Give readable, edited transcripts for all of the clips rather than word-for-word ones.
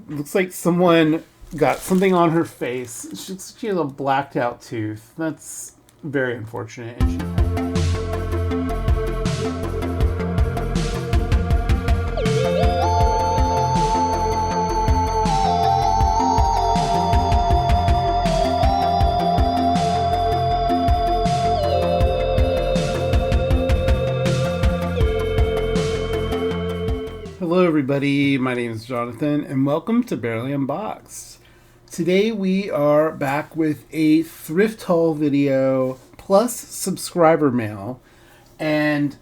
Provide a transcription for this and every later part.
looks like someone got something on her face. She has a blacked out tooth. That's very unfortunate. Hello everybody, my name is Jonathan and welcome to Bearly Unboxed. Today we are back with a thrift haul video plus subscriber mail, and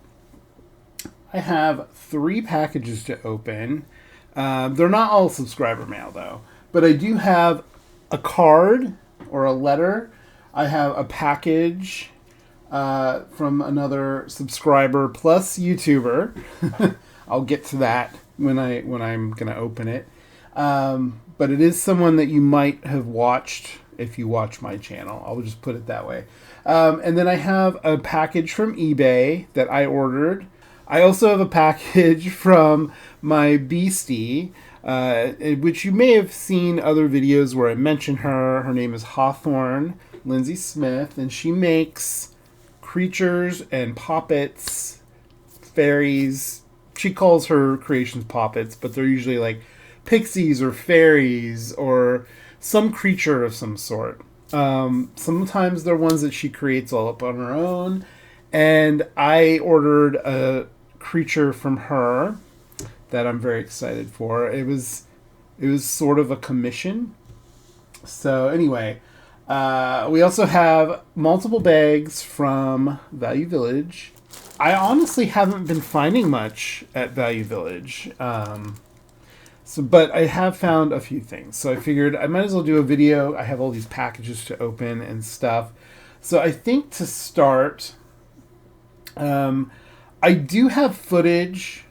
I have 3 packages to open. They're not all subscriber mail though, but I do have a card or a letter. I have a package from another subscriber plus YouTuber. I'll get to that when I'm gonna open it. But it is someone that you might have watched if you watch my channel. I'll just put it that way. And then I have a package from eBay that I ordered. I also have a package from my Beastie, which you may have seen other videos where I mention her. Her name is Hawthorne Lindsay Smith, and she makes creatures and poppets, fairies. She calls her creations poppets, but they're usually like pixies or fairies or some creature of some sort. Sometimes they're ones that she creates all up on her own. And I ordered a creature from her that I'm very excited for. It was sort of a commission. So anyway, we also have multiple bags from Value Village. I honestly haven't been finding much at Value Village, but I have found a few things. So I figured I might as well do a video. I have all these packages to open and stuff. So I think to start, I do have footage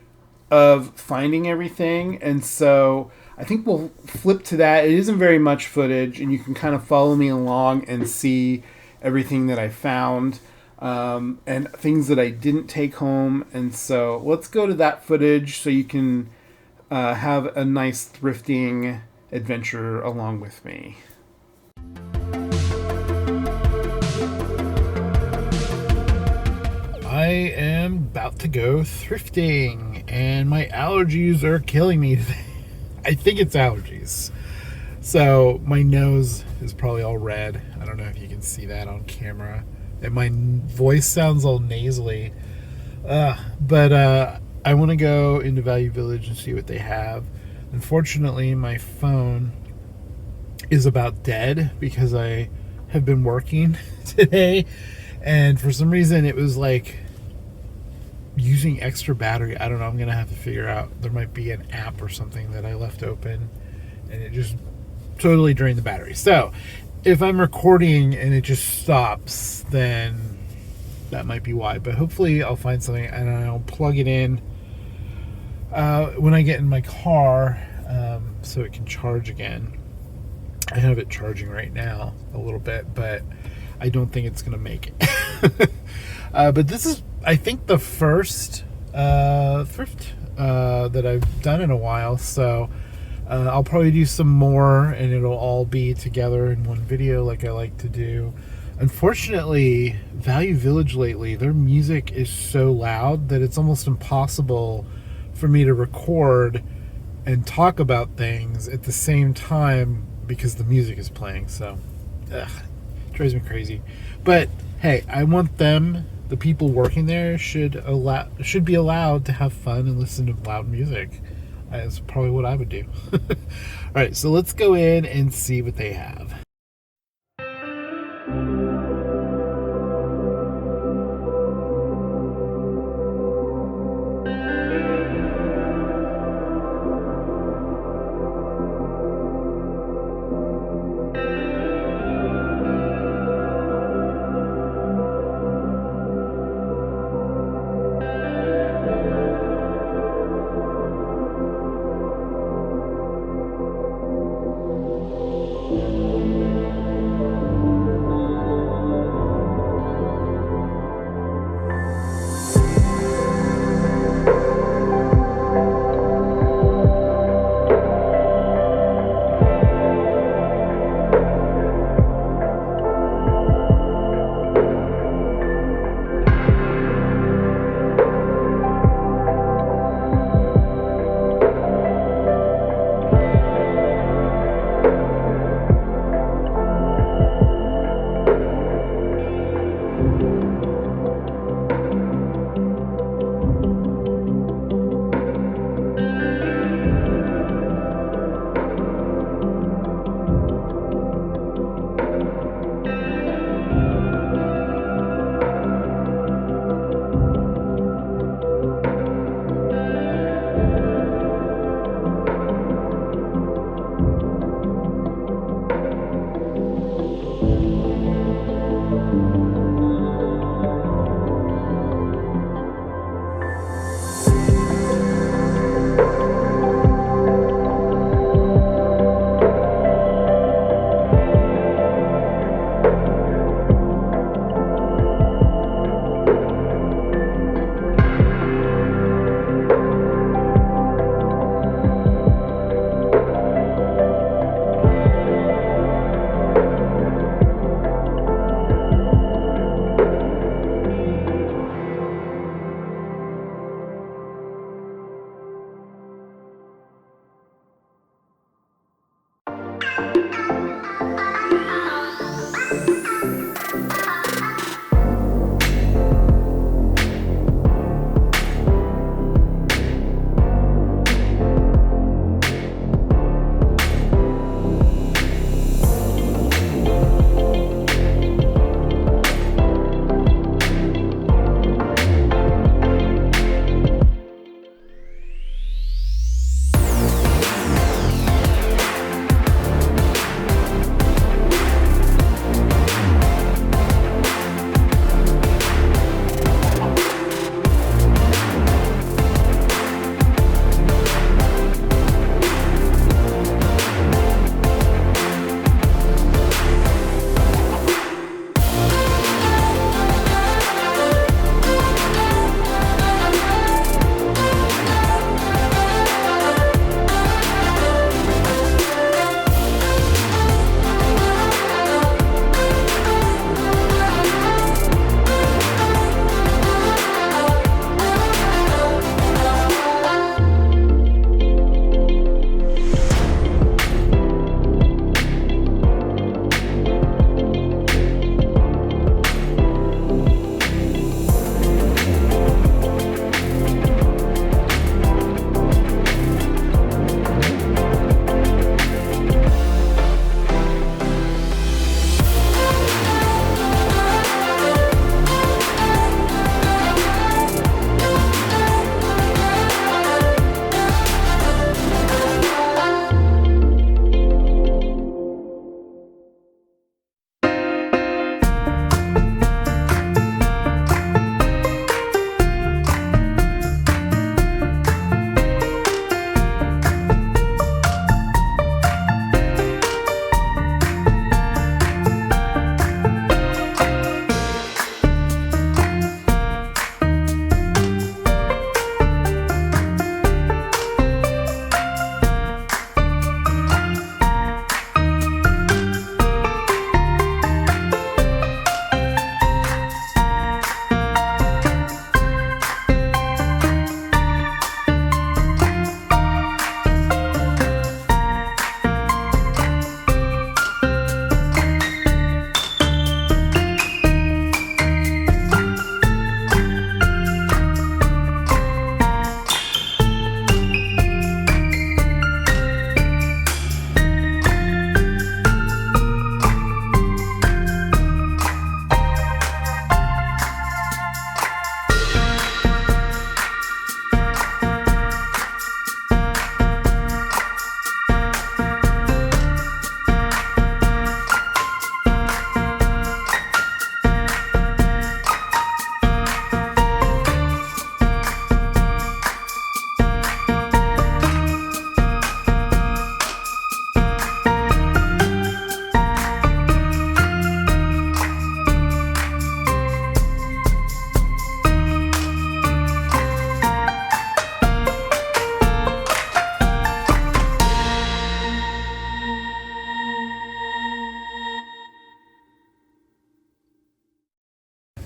of finding everything, and so I think we'll flip to that. It isn't very much footage, and you can kind of follow me along and see everything that I found. And things that I didn't take home. And so let's go to that footage so you can have a nice thrifting adventure along with me. I am about to go thrifting and my allergies are killing me today. I think it's allergies. So my nose is probably all red. I don't know if you can see that on camera. And my voice sounds all nasally. But I want to go into Value Village and see what they have. Unfortunately, my phone is about dead because I have been working today. And for some reason, it was like using extra battery. I don't know. I'm going to have to figure out. There might be an app or something that I left open. And it just totally drained the battery. So if I'm recording and it just stops, then that might be why. But hopefully I'll find something and I'll plug it in when I get in my car so it can charge again. I have it charging right now a little bit, but I don't think it's going to make it. But this is, I think, the first thrift that I've done in a while. So I'll probably do some more and it'll all be together in one video like I like to do. Unfortunately, Value Village lately, their music is so loud that it's almost impossible for me to record and talk about things at the same time because the music is playing. So, it drives me crazy. But hey, I want them, the people working there, should be allowed to have fun and listen to loud music. That's probably what I would do. All right, so let's go in and see what they have.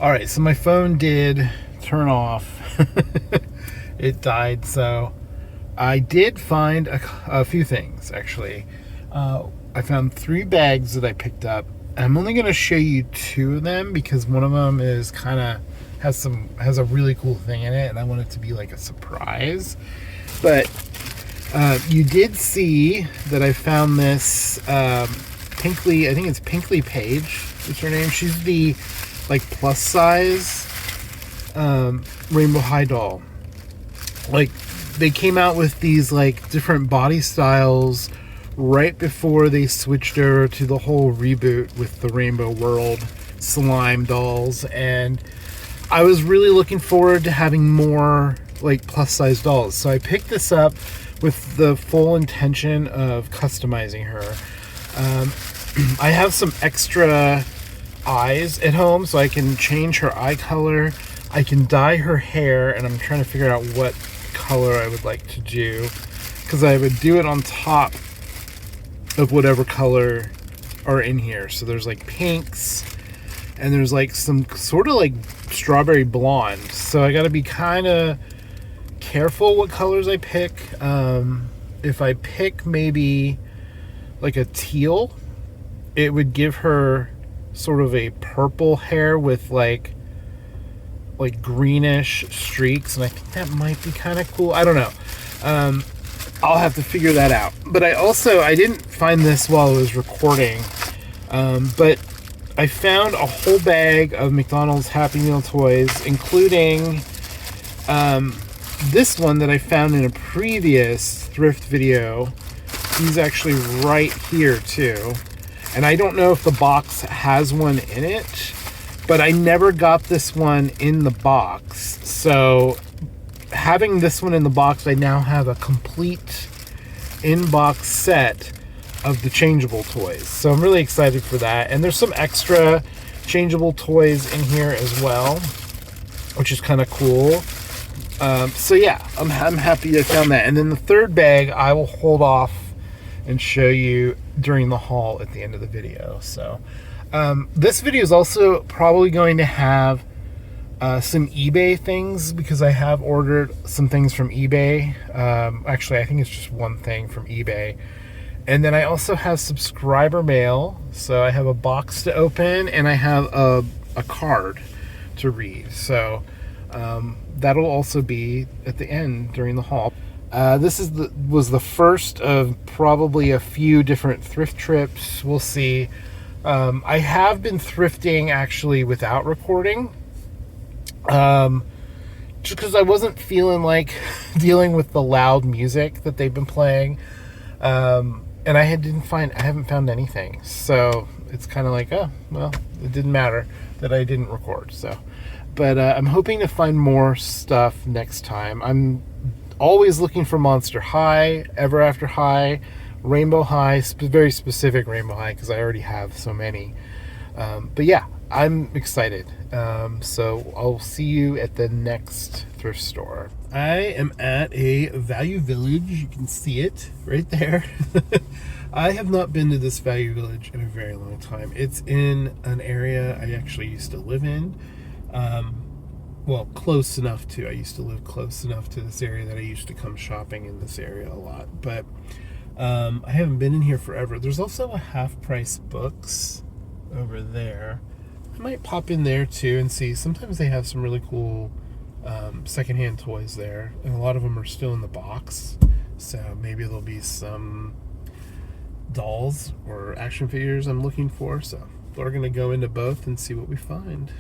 All right, so my phone did turn off. It died, so I did find a few things, actually. I found 3 bags that I picked up. I'm only going to show you 2 of them because one of them is kind of has a really cool thing in it, and I want it to be like a surprise. But you did see that I found this Pinkley. I think it's Pinkley Page is her name. She's the like plus size Rainbow High doll. Like, they came out with these like different body styles right before they switched over to the whole reboot with the Rainbow World slime dolls, and I was really looking forward to having more like plus size dolls. So I picked this up with the full intention of customizing her. I have some extra eyes at home, so I can change her eye color. I can dye her hair, and I'm trying to figure out what color I would like to do, because I would do it on top of whatever color are in here. So there's like pinks, and there's like some sort of like strawberry blonde. So I got to be kind of careful what colors I pick. If I pick maybe like a teal, it would give her sort of a purple hair with like greenish streaks, and I think that might be kind of cool. I don't know. I'll have to figure that out. But I didn't find this while I was recording, but I found a whole bag of McDonald's Happy Meal toys, including this one that I found in a previous thrift video. He's actually right here too. And I don't know if the box has one in it, but I never got this one in the box. So having this one in the box, I now have a complete in-box set of the changeable toys. So I'm really excited for that. And there's some extra changeable toys in here as well, which is kind of cool. So yeah, I'm happy I found that. And then the third bag I will hold off and show you during the haul at the end of the video. So this video is also probably going to have some eBay things, because I have ordered some things from eBay. Actually, I think it's just one thing from eBay. And then I also have subscriber mail. So I have a box to open, and I have a card to read. So that'll also be at the end during the haul. This was the first of probably a few different thrift trips. We'll see. I have been thrifting actually without recording, just because I wasn't feeling like dealing with the loud music that they've been playing, and I haven't found anything. So it's kind of like, oh well, it didn't matter that I didn't record. So, but I'm hoping to find more stuff next time. I'm always looking for Monster High, Ever After High, Rainbow High, very specific Rainbow High, because I already have so many. But yeah, I'm excited. So I'll see you at the next thrift store. I am at a Value Village. You can see it right there. I have not been to this Value Village in a very long time. It's in an area I actually used to live in. Well, close enough to. I used to live close enough to this area that I used to come shopping in this area a lot. But I haven't been in here forever. There's also a Half Price Books over there. I might pop in there too and see. Sometimes they have some really cool secondhand toys there, and a lot of them are still in the box. So maybe there'll be some dolls or action figures I'm looking for. So we're gonna go into both and see what we find.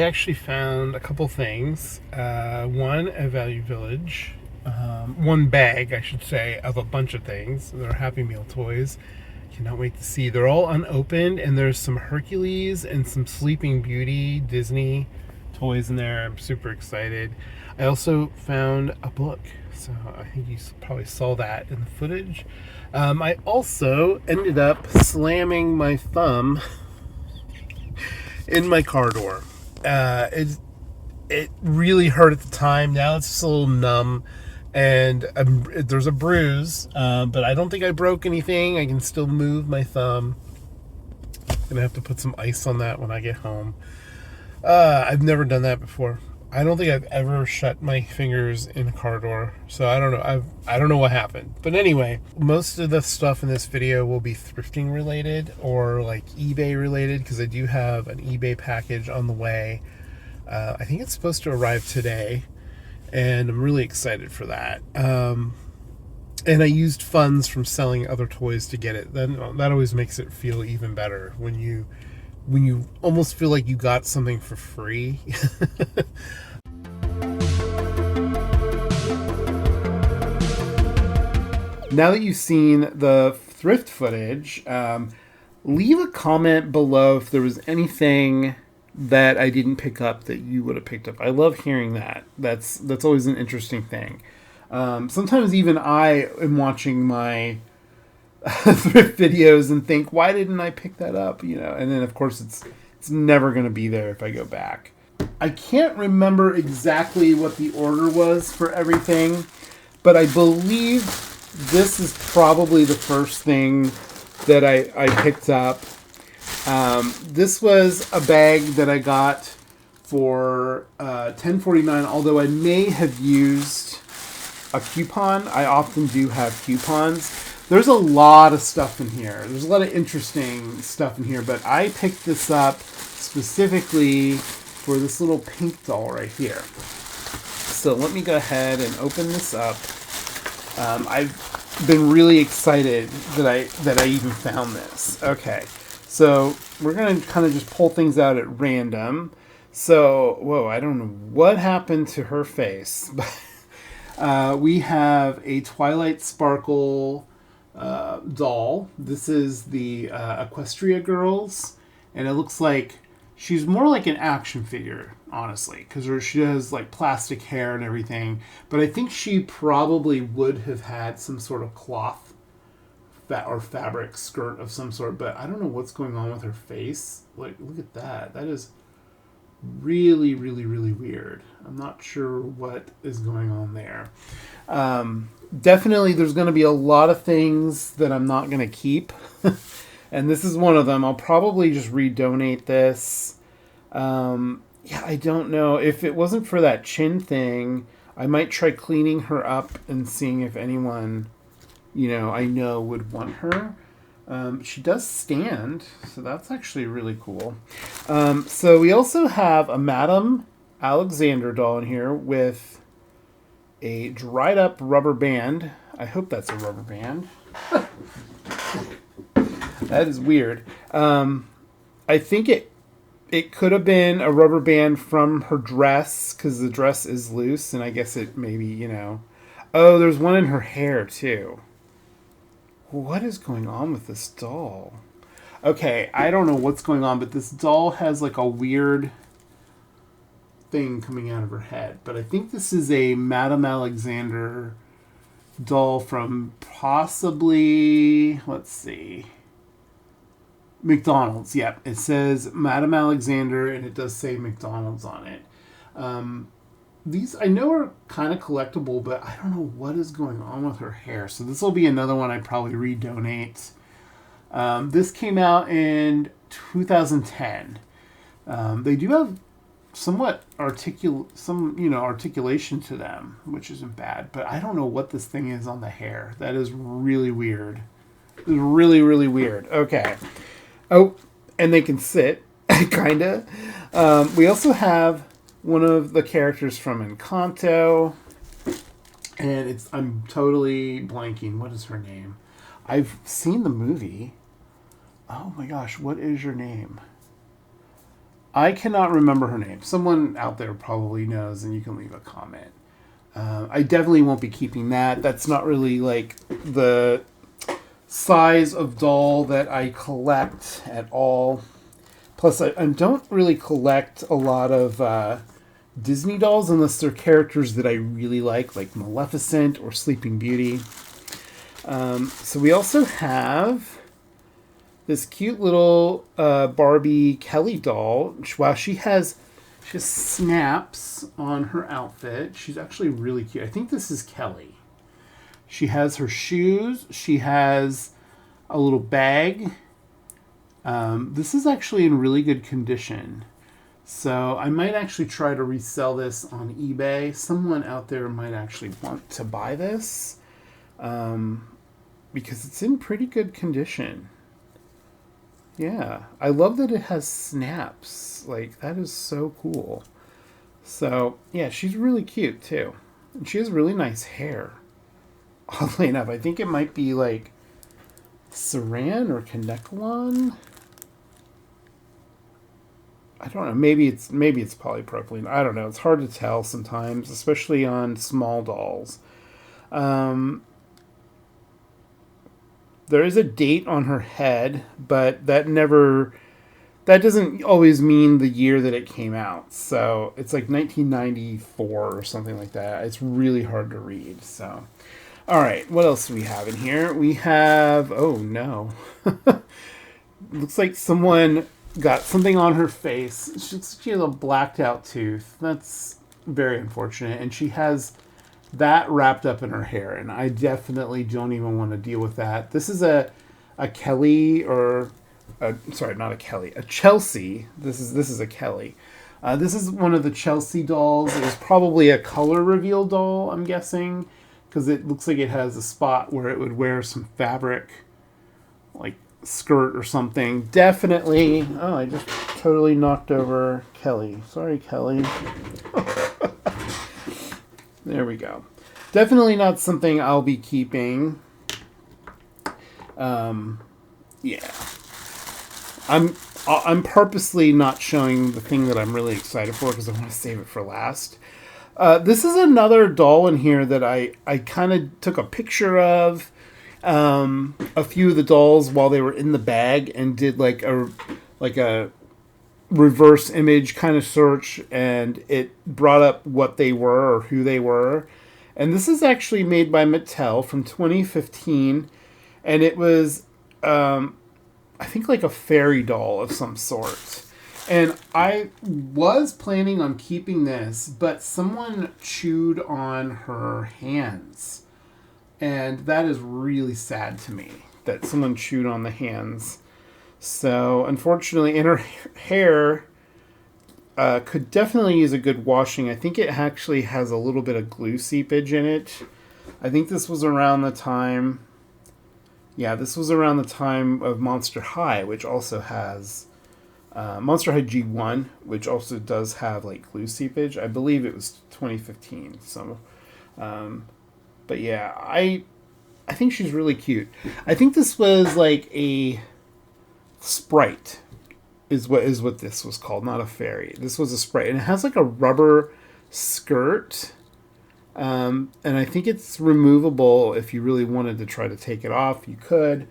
actually found a couple things. One, a Value Village. One bag, I should say, of a bunch of things. They're Happy Meal toys. Cannot wait to see. They're all unopened, and there's some Hercules and some Sleeping Beauty Disney toys in there. I'm super excited. I also found a book, so I think you probably saw that in the footage. I also ended up slamming my thumb in my car door. It really hurt at the time. Now it's just a little numb, and there's a bruise, but I don't think I broke anything. I can still move my thumb. I'm gonna have to put some ice on that when I get home. I've never done that before. I don't think I've ever shut my fingers in a car door, so I don't know. I don't know what happened. But anyway, most of the stuff in this video will be thrifting related or like eBay related, because I do have an eBay package on the way. I think it's supposed to arrive today, and I'm really excited for that. And I used funds from selling other toys to get it. That always makes it feel even better when you almost feel like you got something for free. Now that you've seen the thrift footage, leave a comment below if there was anything that I didn't pick up that you would have picked up. I love hearing that. That's always an interesting thing. Sometimes even I am watching my thrift videos and think, why didn't I pick that up? You know, and then of course it's never going to be there if I go back. I can't remember exactly what the order was for everything, but I believe this is probably the first thing that I picked up. This was a bag that I got for $10.49, although I may have used a coupon. I often do have coupons. There's a lot of stuff in here. There's a lot of interesting stuff in here, but I picked this up specifically for this little pink doll right here. So let me go ahead and open this up. I've been really excited that I even found this. Okay, so we're going to kind of just pull things out at random. So, whoa, I don't know what happened to her face. We have a Twilight Sparkle doll. This is the Equestria Girls, and it looks like she's more like an action figure, honestly, because she has like plastic hair and everything. But I think she probably would have had some sort of cloth or fabric skirt of some sort, but I don't know what's going on with her face. Like, look at that. That is really, really, really weird. I'm not sure what is going on there. Definitely there's going to be a lot of things that I'm not going to keep. And this is one of them. I'll probably just redonate this. Yeah, I don't know. If it wasn't for that chin thing, I might try cleaning her up and seeing if anyone, I know would want her. She does stand, so that's actually really cool. So we also have a Madame Alexander doll in here with a dried up rubber band. I hope that's a rubber band. That is weird. I think it could have been a rubber band from her dress, because the dress is loose, and I guess it maybe, Oh, there's one in her hair, too. What is going on with this doll? Okay, I don't know what's going on, but this doll has like a weird thing coming out of her head. But I think this is a Madame Alexander doll from possibly, let's see, McDonald's. Yep, it says Madame Alexander, and it does say McDonald's on it. These I know are kind of collectible, but I don't know what is going on with her hair. So this will be another one I'd probably redonate. This came out in 2010. They do have somewhat articulation to them, which isn't bad. But I don't know what this thing is on the hair. That is really weird. It's really, really weird. Okay. Oh, and they can sit, kinda. We also have one of the characters from Encanto, and I'm totally blanking. What is her name? I've seen the movie. Oh my gosh, what is your name? I cannot remember her name. Someone out there probably knows, and you can leave a comment. I definitely won't be keeping that. That's not really like the size of doll that I collect at all. Plus, I don't really collect a lot of Disney dolls unless they're characters that I really like Maleficent or Sleeping Beauty. So we also have this cute little Barbie Kelly doll. Wow, she has snaps on her outfit. She's actually really cute. I think this is Kelly. She has her shoes. She has a little bag. This is actually in really good condition. So I might actually try to resell this on eBay. Someone out there might actually want to buy this because it's in pretty good condition. Yeah, I love that it has snaps. Like, that is so cool. So, yeah, she's really cute, too. And she has really nice hair. Oddly enough, I think it might be, like, Saran or Kanekalon. I don't know. Maybe it's polypropylene. I don't know. It's hard to tell sometimes, especially on small dolls. There is a date on her head, but that doesn't always mean the year that it came out. So it's like 1994 or something like that. It's really hard to read. So, all right, what else do we have in here? We have, oh no. Looks like someone got something on her face. She has a blacked out tooth. That's very unfortunate. And she has that wrapped up in her hair, and I definitely don't even want to deal with that. This is a Kelly, or sorry, not a Kelly, a Chelsea. This is a Kelly. This is one of the Chelsea dolls. It was probably a color reveal doll, I'm guessing, because it looks like it has a spot where it would wear some fabric, like skirt or something. Definitely. Oh, I just totally knocked over Kelly. Sorry, Kelly. There we go. Definitely not something I'll be keeping. Yeah. I'm purposely not showing the thing that I'm really excited for because I want to save it for last. This is another doll in here that I kind of took a picture of a few of the dolls while they were in the bag and did like a reverse image kind of search, and it brought up what they were or who they were. And this is actually made by Mattel from 2015, and it was I think like a fairy doll of some sort. And I was planning on keeping this, but someone chewed on her hands, and that is really sad to me that someone chewed on the hands. So, unfortunately, and her hair could definitely use a good washing. I think it actually has a little bit of glue seepage in it. I think this was around the time... Yeah, this was around the time of Monster High, which also has... Monster High G1, which also does have, like, glue seepage. I believe it was 2015. So, but yeah, I think she's really cute. I think this was, like, a... Sprite is what this was called, not a fairy. This was a Sprite, and it has like a rubber skirt, and I think it's removable. If you really wanted to try to take it off, you could.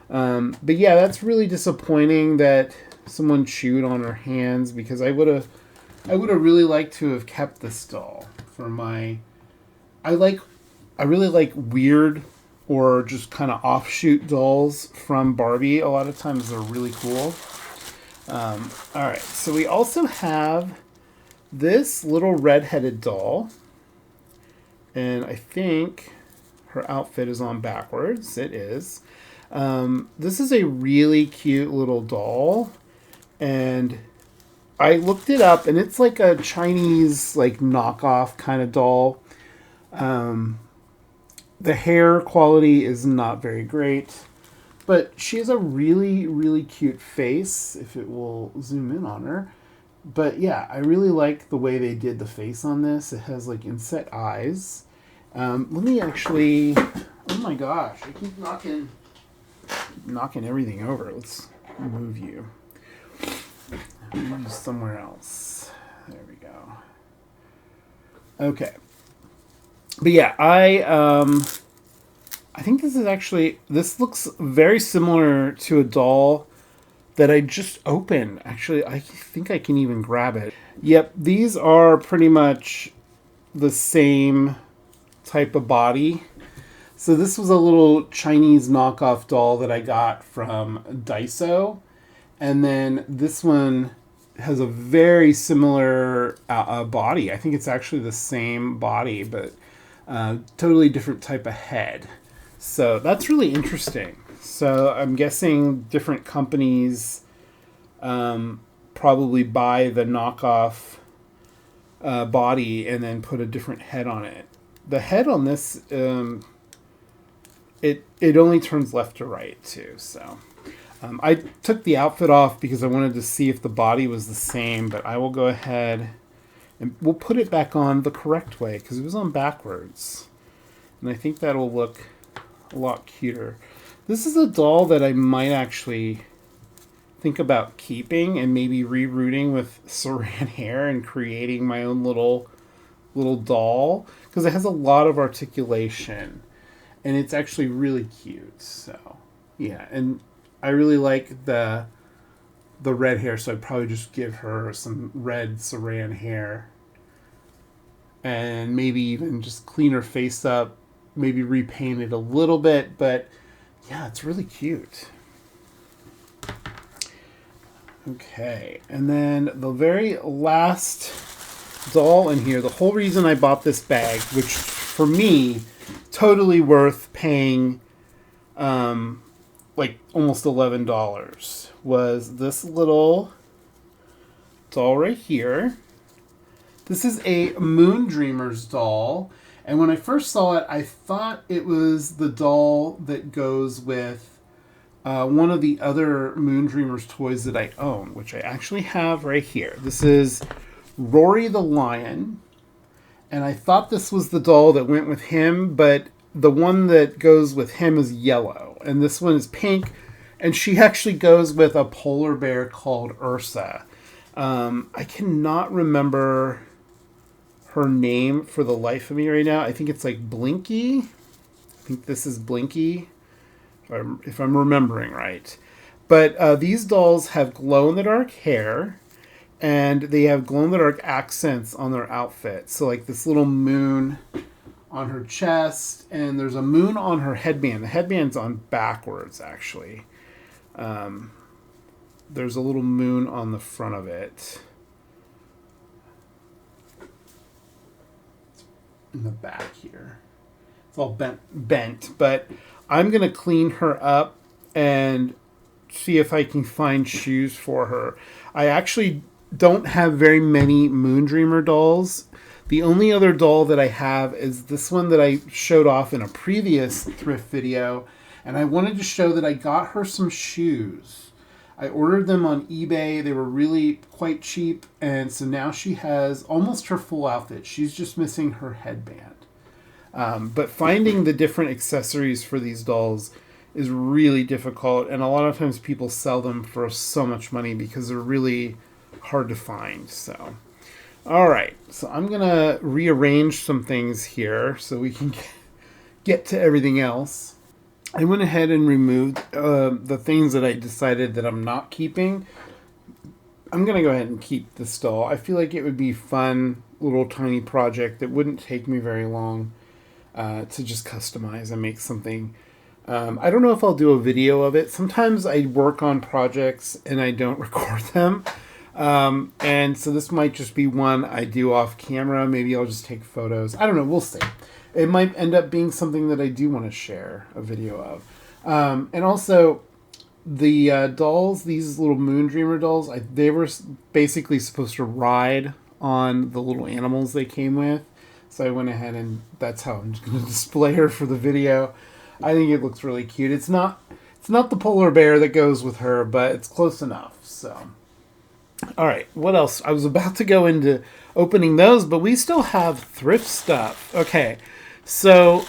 But yeah, that's really disappointing that someone chewed on her hands, because I would have really liked to have kept this doll for my. I really like weird or just kind of offshoot dolls from Barbie. A lot of times they're really cool. All right, so we also have this little red-headed doll, and I think her outfit is on backwards. It is. This is a really cute little doll, and I looked it up, and it's like a Chinese like knockoff kind of doll. The hair quality is not very great, but she has a really, really cute face, if it will zoom in on her. But yeah, I really like the way they did the face on this. It has like inset eyes. Let me actually... Oh my gosh, I keep knocking everything over. Let's move you. Maybe somewhere else. There we go. Okay. But yeah, I think this looks very similar to a doll that I just opened. Actually, I think I can even grab it. Yep, these are pretty much the same type of body. So this was a little Chinese knockoff doll that I got from Daiso. And then this one has a very similar body. I think it's actually the same body, but totally different type of head. So that's really interesting. So I'm guessing different companies probably buy the knockoff body and then put a different head on it. The head on this, it only turns left to right too. So I took the outfit off because I wanted to see if the body was the same, but I will go ahead and we'll put it back on the correct way because it was on backwards. And I think that'll look a lot cuter. This is a doll that I might actually think about keeping and maybe rerouting with saran hair and creating my own little doll because it has a lot of articulation and it's actually really cute. So yeah, and I really like the red hair, so I'd probably just give her some red saran hair and maybe even just clean her face up, maybe repaint it a little bit, but yeah, it's really cute. Okay, and then the very last doll in here, the whole reason I bought this bag, which for me, totally worth paying like almost $11, was this little doll right here. This is a Moon Dreamers doll. And when I first saw it, I thought it was the doll that goes with one of the other Moon Dreamers toys that I own, which I actually have right here. This is Rory the Lion. And I thought this was the doll that went with him, but the one that goes with him is yellow. And this one is pink. And she actually goes with a polar bear called Ursa. I cannot remember her name for the life of me right now. I think it's like Blinky. I think this is Blinky, if I'm remembering right. But these dolls have glow-in-the-dark hair, and they have glow-in-the-dark accents on their outfit. So like this little moon on her chest, and there's a moon on her headband. The headband's on backwards, actually. There's a little moon on the front of it. In the back here. It's all bent, but I'm going to clean her up and see if I can find shoes for her. I actually don't have very many Moon Dreamer dolls. The only other doll that I have is this one that I showed off in a previous thrift video, and I wanted to show that I got her some shoes. I ordered them on eBay. They were really quite cheap, and so now she has almost her full outfit. She's just missing her headband. But finding the different accessories for these dolls is really difficult, and a lot of times people sell them for so much money because they're really hard to find. So, all right. So I'm going to rearrange some things here so we can get to everything else. I went ahead and removed the things that I decided that I'm not keeping. I'm going to go ahead and keep this doll. I feel like it would be a fun little tiny project that wouldn't take me very long to just customize and make something. I don't know if I'll do a video of it. Sometimes I work on projects and I don't record them. And so this might just be one I do off camera. Maybe I'll just take photos. I don't know. We'll see. It might end up being something that I do want to share a video of. And also, the dolls, these little Moon Dreamer dolls, they were basically supposed to ride on the little animals they came with. So I went ahead and that's how I'm just going to display her for the video. I think it looks really cute. It's not the polar bear that goes with her, but it's close enough. So, all right, what else? I was about to go into opening those, but we still have thrift stuff. Okay. So,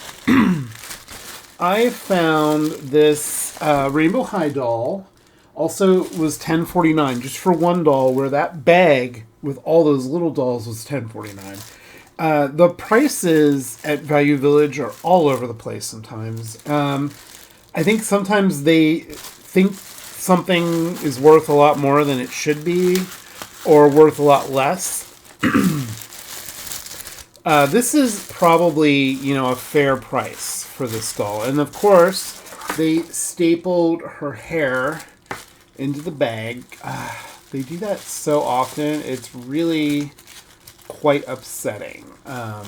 I found this Rainbow High doll also was $10.49 just for one doll, where that bag with all those little dolls was $10.49. The prices at Value Village are all over the place sometimes. I think sometimes they think something is worth a lot more than it should be, or worth a lot less. This is probably, a fair price for this doll. And of course, they stapled her hair into the bag. They do that so often. It's really quite upsetting. I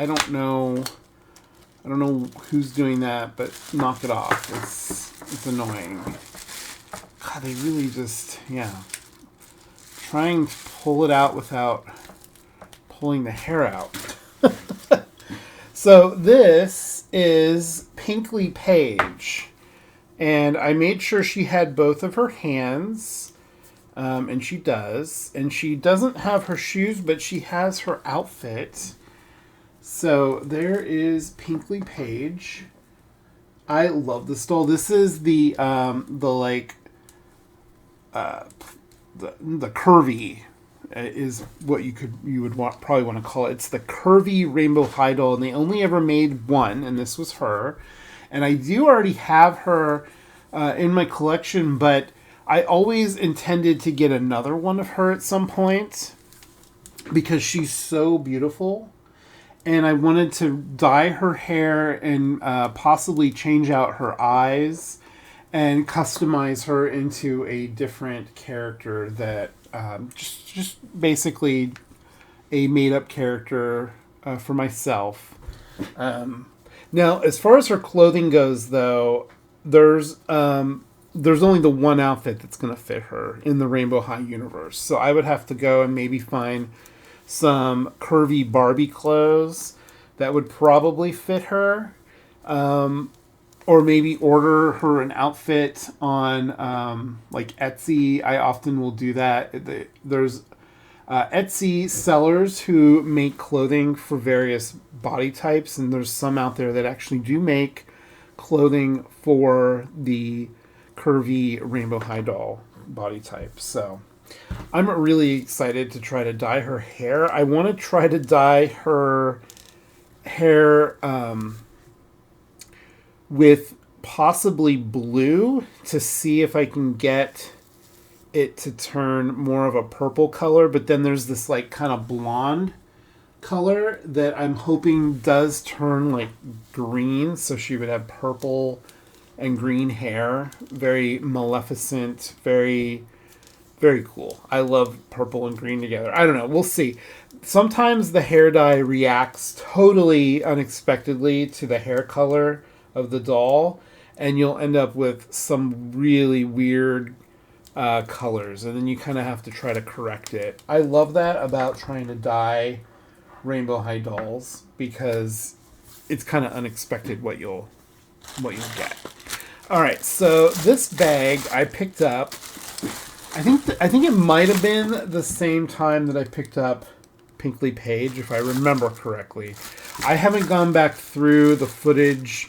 don't know who's doing that, but knock it off. It's annoying. God, they really just, trying to pull it out without pulling the hair out. So this is Pinkley Page, and I made sure she had both of her hands, and she does. And she doesn't have her shoes, but she has her outfit. So there is Pinkley Page. I love this doll. This is the curvy is what you would probably want to call it. It's the curvy Rainbow High doll, and they only ever made one, and this was her. And I do already have her in my collection, but I always intended to get another one of her at some point because she's so beautiful. And I wanted to dye her hair and possibly change out her eyes and customize her into a different character that just basically a made-up character for myself. Now, as far as her clothing goes, though, there's only the one outfit that's going to fit her in the Rainbow High universe. So I would have to go and maybe find some curvy Barbie clothes that would probably fit her. Or maybe order her an outfit on Etsy. I often will do that. There's Etsy sellers who make clothing for various body types, and there's some out there that actually do make clothing for the curvy Rainbow High doll body type. So I'm really excited to try to dye her hair. I want to try to dye her hair with possibly blue to see if I can get it to turn more of a purple color. But then there's this kind of blonde color that I'm hoping does turn green, so she would have purple and green hair. Very Maleficent, very, very cool. I love purple and green together. I don't know. We'll see. Sometimes the hair dye reacts totally unexpectedly to the hair color of the doll, and you'll end up with some really weird colors, and then you kind of have to try to correct it. I love that about trying to dye Rainbow High dolls, because it's kind of unexpected what you'll get. All right, so this bag I picked up. I think it might have been the same time that I picked up Pinkley Page, if I remember correctly. I haven't gone back through the footage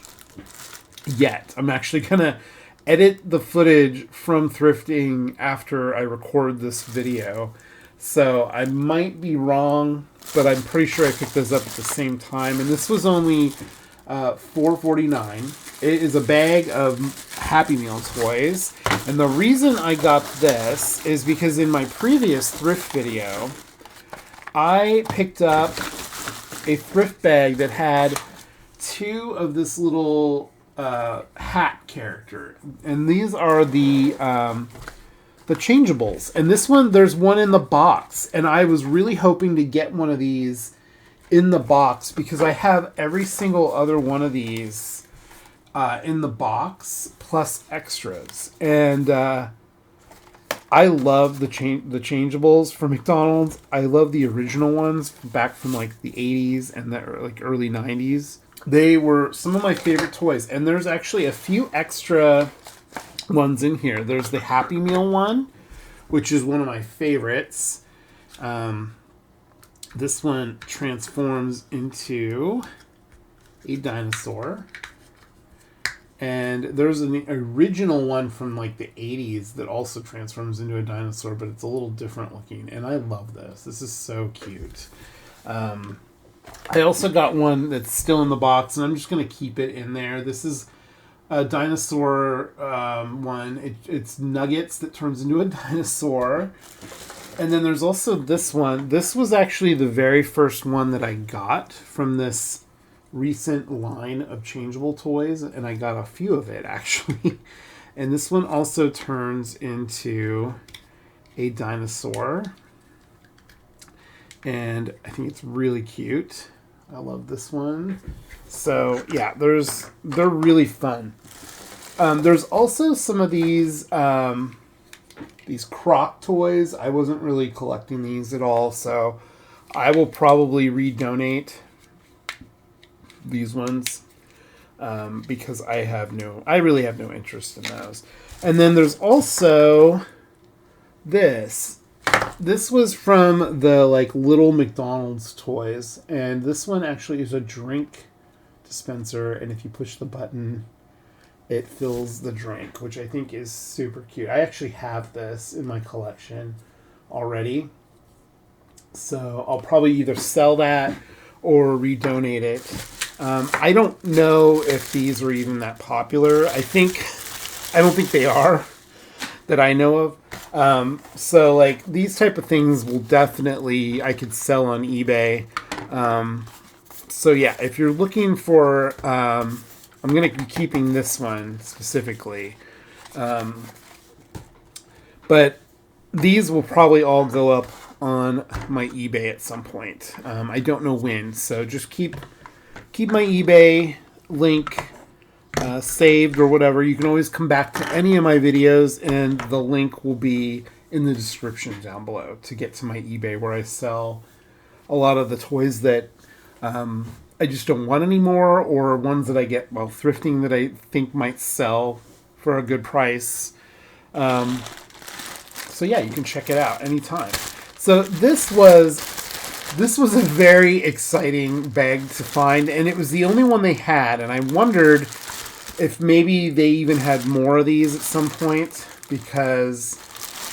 yet. I'm actually gonna edit the footage from thrifting after I record this video, so I might be wrong, but I'm pretty sure I picked those up at the same time. And this was only $4.49. It is a bag of Happy Meal toys, and the reason I got this is because in my previous thrift video I picked up a thrift bag that had two of this little hat character, and these are the changeables. And this one, there's one in the box, and I was really hoping to get one of these in the box because I have every single other one of these in the box plus extras. And I love the changeables from McDonald's. I love the original ones back from the 80s and the early 90s. They were some of my favorite toys, and there's actually a few extra ones in here. There's the Happy Meal one, which is one of my favorites. This one transforms into a dinosaur, And there's an original one from like the 80s that also transforms into a dinosaur, but it's a little different looking. And I love this. This is so cute. I also got one that's still in the box, and I'm just going to keep it in there. This is a dinosaur one. It's Nuggets that turns into a dinosaur. And then there's also this one. This was actually the very first one that I got from this recent line of changeable toys, and I got a few of it actually. And this one also turns into a dinosaur, and I think it's really cute. I love this one. So yeah, they're really fun. There's also some of these Croc toys. I wasn't really collecting these at all, so I will probably redonate these ones because I really have no interest in those. And then there's also this. This was from the like little McDonald's toys, and this one actually is a drink dispenser, and if you push the button, it fills the drink, which I think is super cute. I actually have this in my collection already, so I'll probably either sell that or redonate it. I don't know if these are even that popular. I don't think they are, that I know of. So like these type of things will definitely, I could sell on eBay. So yeah, if you're looking for, I'm going to be keeping this one specifically. But these will probably all go up on my eBay at some point. I don't know when, so just keep my eBay link saved or whatever. You can always come back to any of my videos, and the link will be in the description down below to get to my eBay, where I sell a lot of the toys that I just don't want anymore, or ones that I get while thrifting that I think might sell for a good price. So yeah, you can check it out anytime. So this was a very exciting bag to find, and it was the only one they had, and I wondered if maybe they even had more of these at some point, because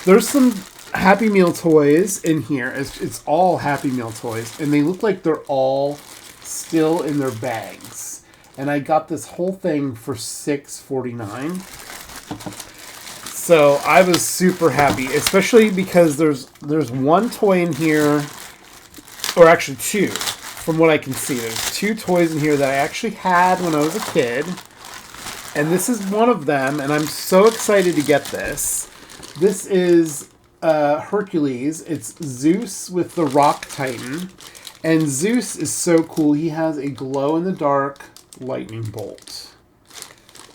there's some Happy Meal toys in here. It's all Happy Meal toys, and they look like they're all still in their bags. And I got this whole thing for $6.49. So I was super happy, especially because there's one toy in here, or actually two, from what I can see. There's two toys in here that I actually had when I was a kid, and this is one of them, and I'm so excited to get this. This is Hercules. It's Zeus with the Rock Titan, and Zeus is so cool. He has a glow-in-the-dark lightning bolt.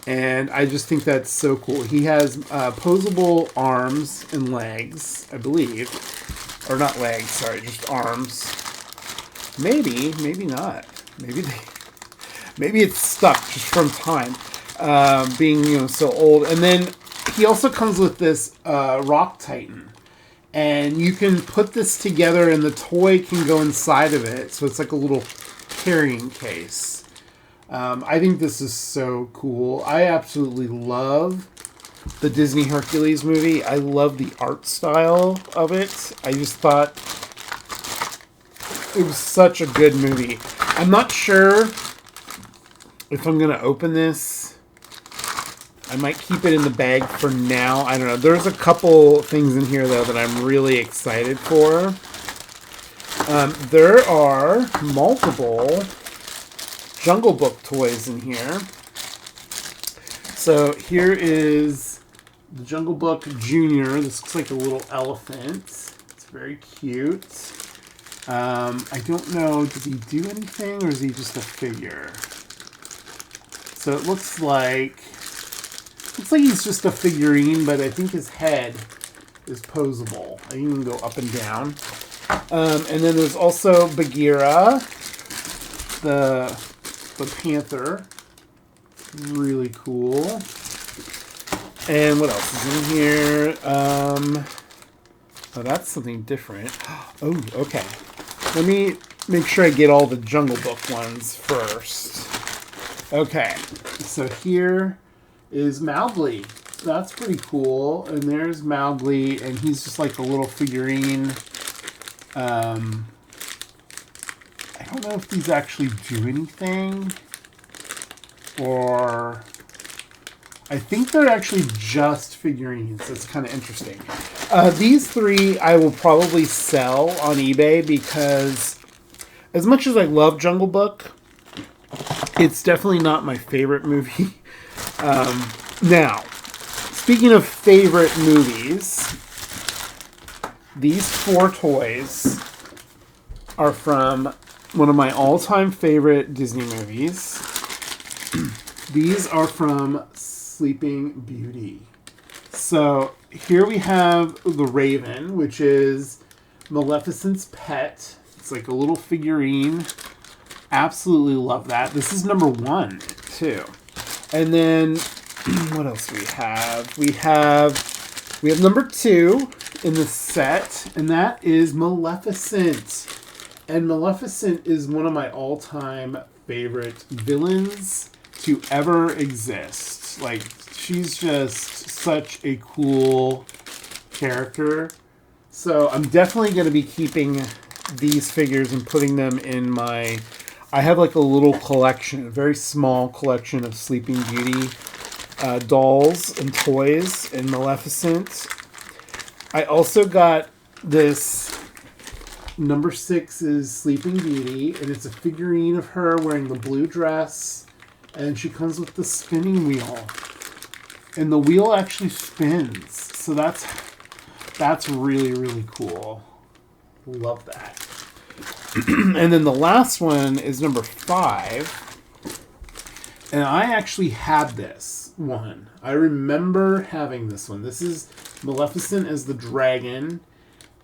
And I just think that's so cool. He has posable arms and legs, I believe. Or not legs, sorry, just arms. Maybe not. Maybe it's stuck just from time, being so old. And then he also comes with this Rock Titan. And you can put this together, and the toy can go inside of it. So it's like a little carrying case. I think this is so cool. I absolutely love the Disney Hercules movie. I love the art style of it. I just thought it was such a good movie. I'm not sure if I'm going to open this. I might keep it in the bag for now. I don't know. There's a couple things in here, though, that I'm really excited for. There are multiple Jungle Book toys in here. So here is the Jungle Book Junior. This looks like a little elephant. It's very cute. I don't know, does he do anything, or is he just a figure? So it looks like he's just a figurine, but I think his head is posable. I think he can go up and down. And then there's also Bagheera, the panther. Really cool. And what else is in here? Oh, that's something different. Oh, okay. Let me make sure I get all the Jungle Book ones first. Okay, so here is Mowgli. That's pretty cool. And there's Mowgli, and he's just like a little figurine. I don't know if these actually do anything, or I think they're actually just figurines. It's kind of interesting. These three I will probably sell on eBay because as much as I love Jungle Book, it's definitely not my favorite movie. Now, speaking of favorite movies, these 4 toys are from one of my all-time favorite Disney movies. These are from Sleeping Beauty. So here we have the Raven, which is Maleficent's pet. It's like a little figurine. Absolutely love that. This is number 1, too. And then, what else do we have? We have number 2 in the set, and that is Maleficent. And Maleficent is one of my all-time favorite villains to ever exist. Like, she's just such a cool character. So I'm definitely going to be keeping these figures and putting them in my... I have like a little collection, a very small collection of Sleeping Beauty dolls and toys and Maleficent. I also got this number 6 is Sleeping Beauty, and it's a figurine of her wearing the blue dress, and she comes with the spinning wheel. And the wheel actually spins. So that's really, really cool. Love that. And then the last one is number 5. And I actually had this one. I remember having this one. This is Maleficent as the dragon.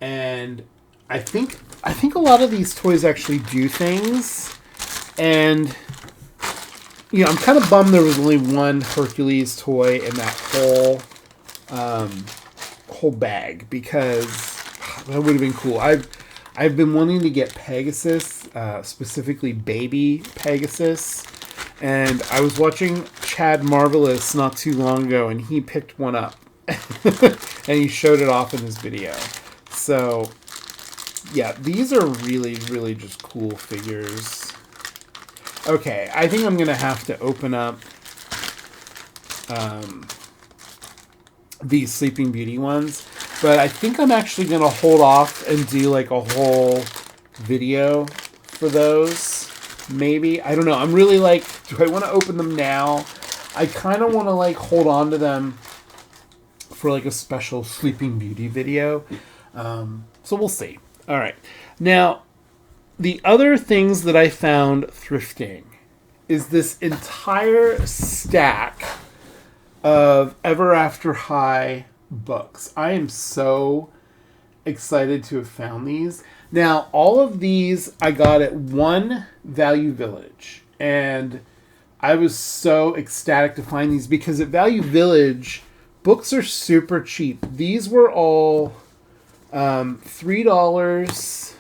And I think a lot of these toys actually do things. And you know, I'm kind of bummed there was only one Hercules toy in that whole bag, because that would have been cool. I've been wanting to get Pegasus, specifically baby Pegasus, and I was watching Chad Marvelous not too long ago, and he picked one up, and he showed it off in his video. So, yeah, these are really, really just cool figures. Okay, I think I'm going to have to open up these Sleeping Beauty ones. But I think I'm actually going to hold off and do like a whole video for those. Maybe. I don't know. I'm really like, do I want to open them now? I kind of want to like hold on to them for like a special Sleeping Beauty video. So we'll see. All right. Now, the other things that I found thrifting is this entire stack of Ever After High books. I am so excited to have found these. Now, all of these I got at one Value Village, and I was so ecstatic to find these because at Value Village, books are super cheap. These were all $3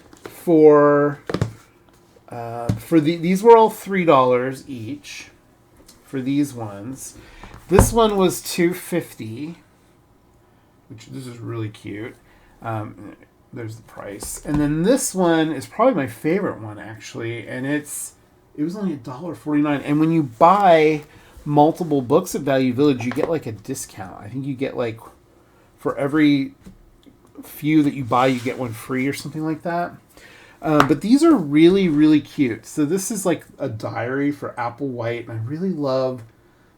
these were all $3 each for these ones. This one was $2.50. Which this is really cute. There's the price. And then this one is probably my favorite one, actually. And it was only $1.49. And when you buy multiple books at Value Village, you get like a discount. I think you get like, for every few that you buy, you get one free or something like that. But these are really, really cute. So this is like a diary for Apple White. And I really love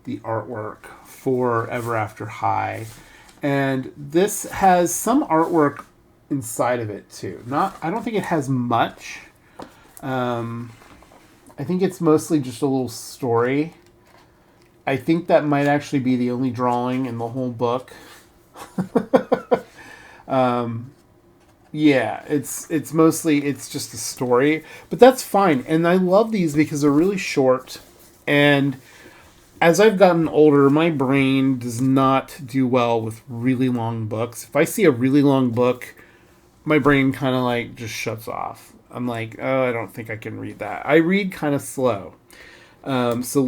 the artwork for Ever After High. And this has some artwork inside of it too. I don't think it has much. I think it's mostly just a little story. I think that might actually be the only drawing in the whole book. Yeah, it's just a story, but that's fine. And I love these because they're really short, and as I've gotten older, my brain does not do well with really long books. If I see a really long book, my brain kind of like just shuts off. I'm like, oh, I don't think I can read that. I read kind of slow. So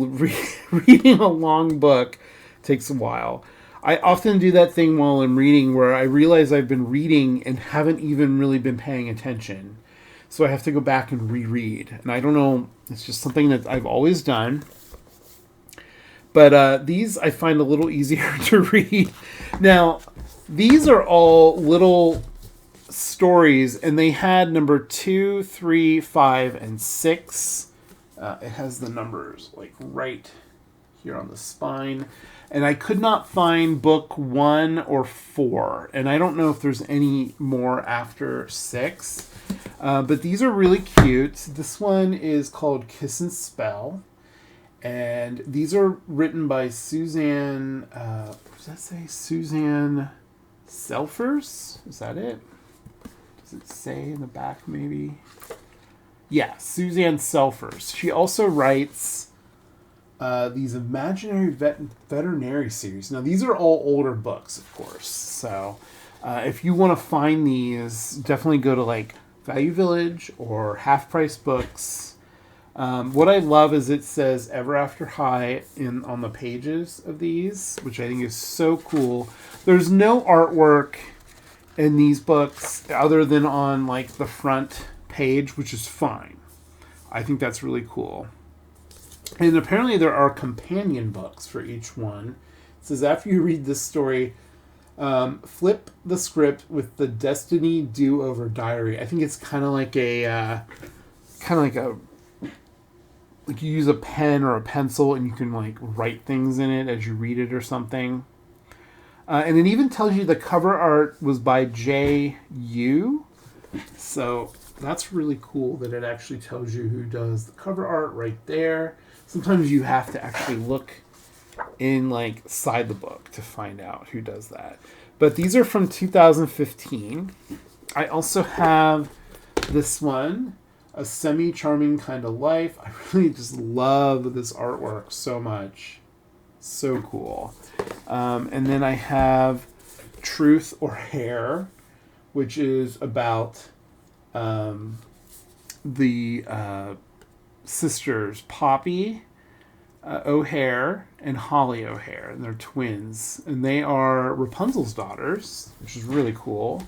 reading a long book Takes a while. I often do that thing while I'm reading where I realize I've been reading and haven't even really been paying attention. So I have to go back and reread. And I don't know, it's just something that I've always done. But these I find a little easier to read. Now, these are all little stories, and they had number 2, 3, 5, and 6. It has the numbers like right here on the spine. And I could not find book 1 or 4. And I don't know if there's any more after 6. But these are really cute. This one is called Kiss and Spell. And these are written by Suzanne, what does that say? Suzanne Selfers? Is that it? Does it say in the back maybe? Yeah, Suzanne Selfers. She also writes these imaginary veterinary series. Now, these are all older books, of course. So if you want to find these, definitely go to like Value Village or Half Price Books. What I love is it says Ever After High on the pages of these, which I think is so cool. There's no artwork in these books other than on like the front page, which is fine. I think that's really cool. And apparently there are companion books for each one. It says after you read this story, flip the script with the Destiny Do-Over Diary. I think it's kind of like like you use a pen or a pencil and you can like write things in it as you read it or something. And it even tells you the cover art was by J.U. So that's really cool that it actually tells you who does the cover art right there. Sometimes you have to actually look in like side the book to find out who does that. But these are from 2015. I also have this one, A Semi-Charming Kind of Life. I really just love this artwork so much. So cool. And then I have Truth or Hair, which is about the sisters Poppy O'Hare and Holly O'Hare, and they're twins, and they are Rapunzel's daughters, which is really cool.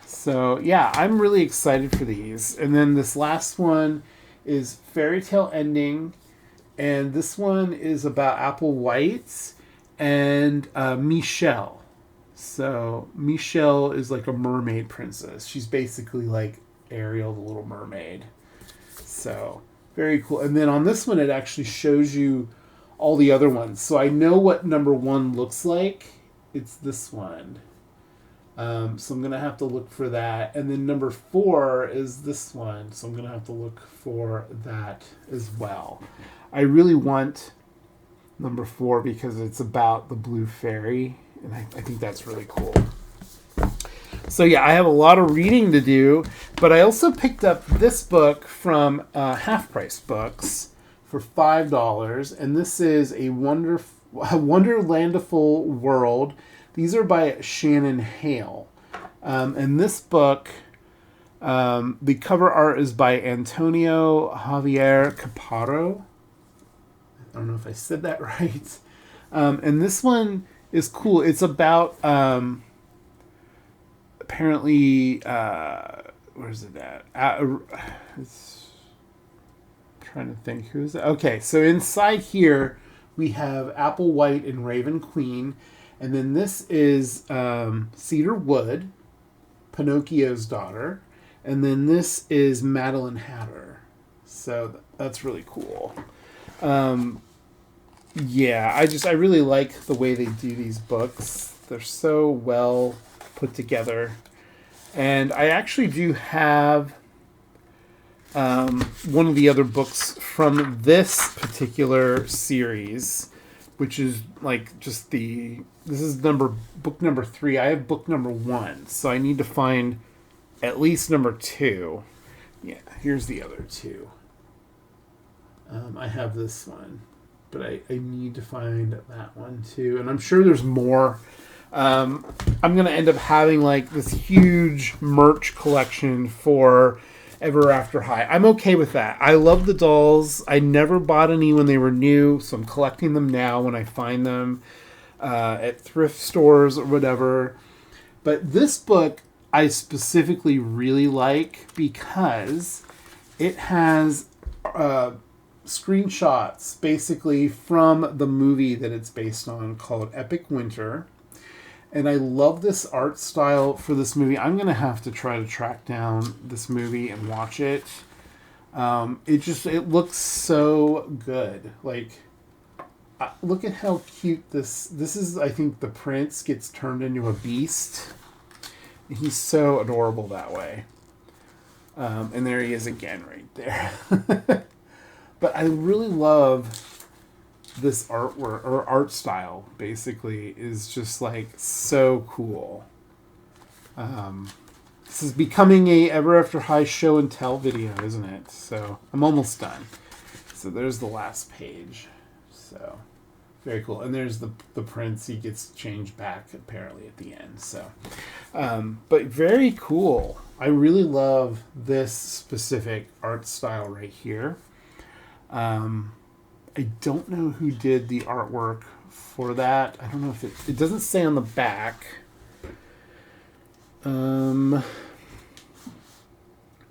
So yeah, I'm really excited for these. And then this last one is Fairy Tale Ending, and this one is about Applewhite and Michelle. So Michelle is like a mermaid princess. She's basically like Ariel, the Little Mermaid. So very cool. And then on this one, it actually shows you all the other ones. So I know what number 1 looks like. It's this one. So I'm going to have to look for that. And then number 4 is this one. So I'm going to have to look for that as well. I really want number 4 because it's about the Blue Fairy. And I think that's really cool. So yeah, I have a lot of reading to do, but I also picked up this book from Half Price Books for $5, and this is a Wonderlandful World. These are by Shannon Hale, and this book, the cover art is by Antonio Javier Caparo. I don't know if I said that right. And this one is cool. It's about apparently, where's it at? It's trying to think who's that. Okay, so inside here we have Applewhite and Raven Queen, and then this is Cedar Wood, Pinocchio's daughter, and then this is Madeline Hatter. So that's really cool. Yeah, I really like the way they do these books. They're so well put together. And I actually do have one of the other books from this particular series, which is like just this is book number 3. I have book number 1, so I need to find at least number 2. Yeah, here's the other 2. I have this one, but I need to find that one too. And I'm sure there's more. I'm going to end up having like this huge merch collection for Ever After High. I'm okay with that. I love the dolls. I never bought any when they were new, so I'm collecting them now when I find them. at thrift stores or whatever. But this book I specifically really like because it has screenshots basically from the movie that it's based on called Epic Winter. And I love this art style for this movie. I'm going to have to try to track down this movie and watch it. It looks so good. Like, look at how cute this is. I think the prince gets turned into a beast. He's so adorable that way. And there he is again right there. But I really love this artwork, or art style, basically, is just like so cool. This is becoming a Ever After High show and tell video, isn't it? So I'm almost done. So there's the last page. So very cool. And there's the prince. He gets changed back apparently at the end. So, but very cool. I really love this specific art style right here. I don't know who did the artwork for that. I don't know if it doesn't say on the back.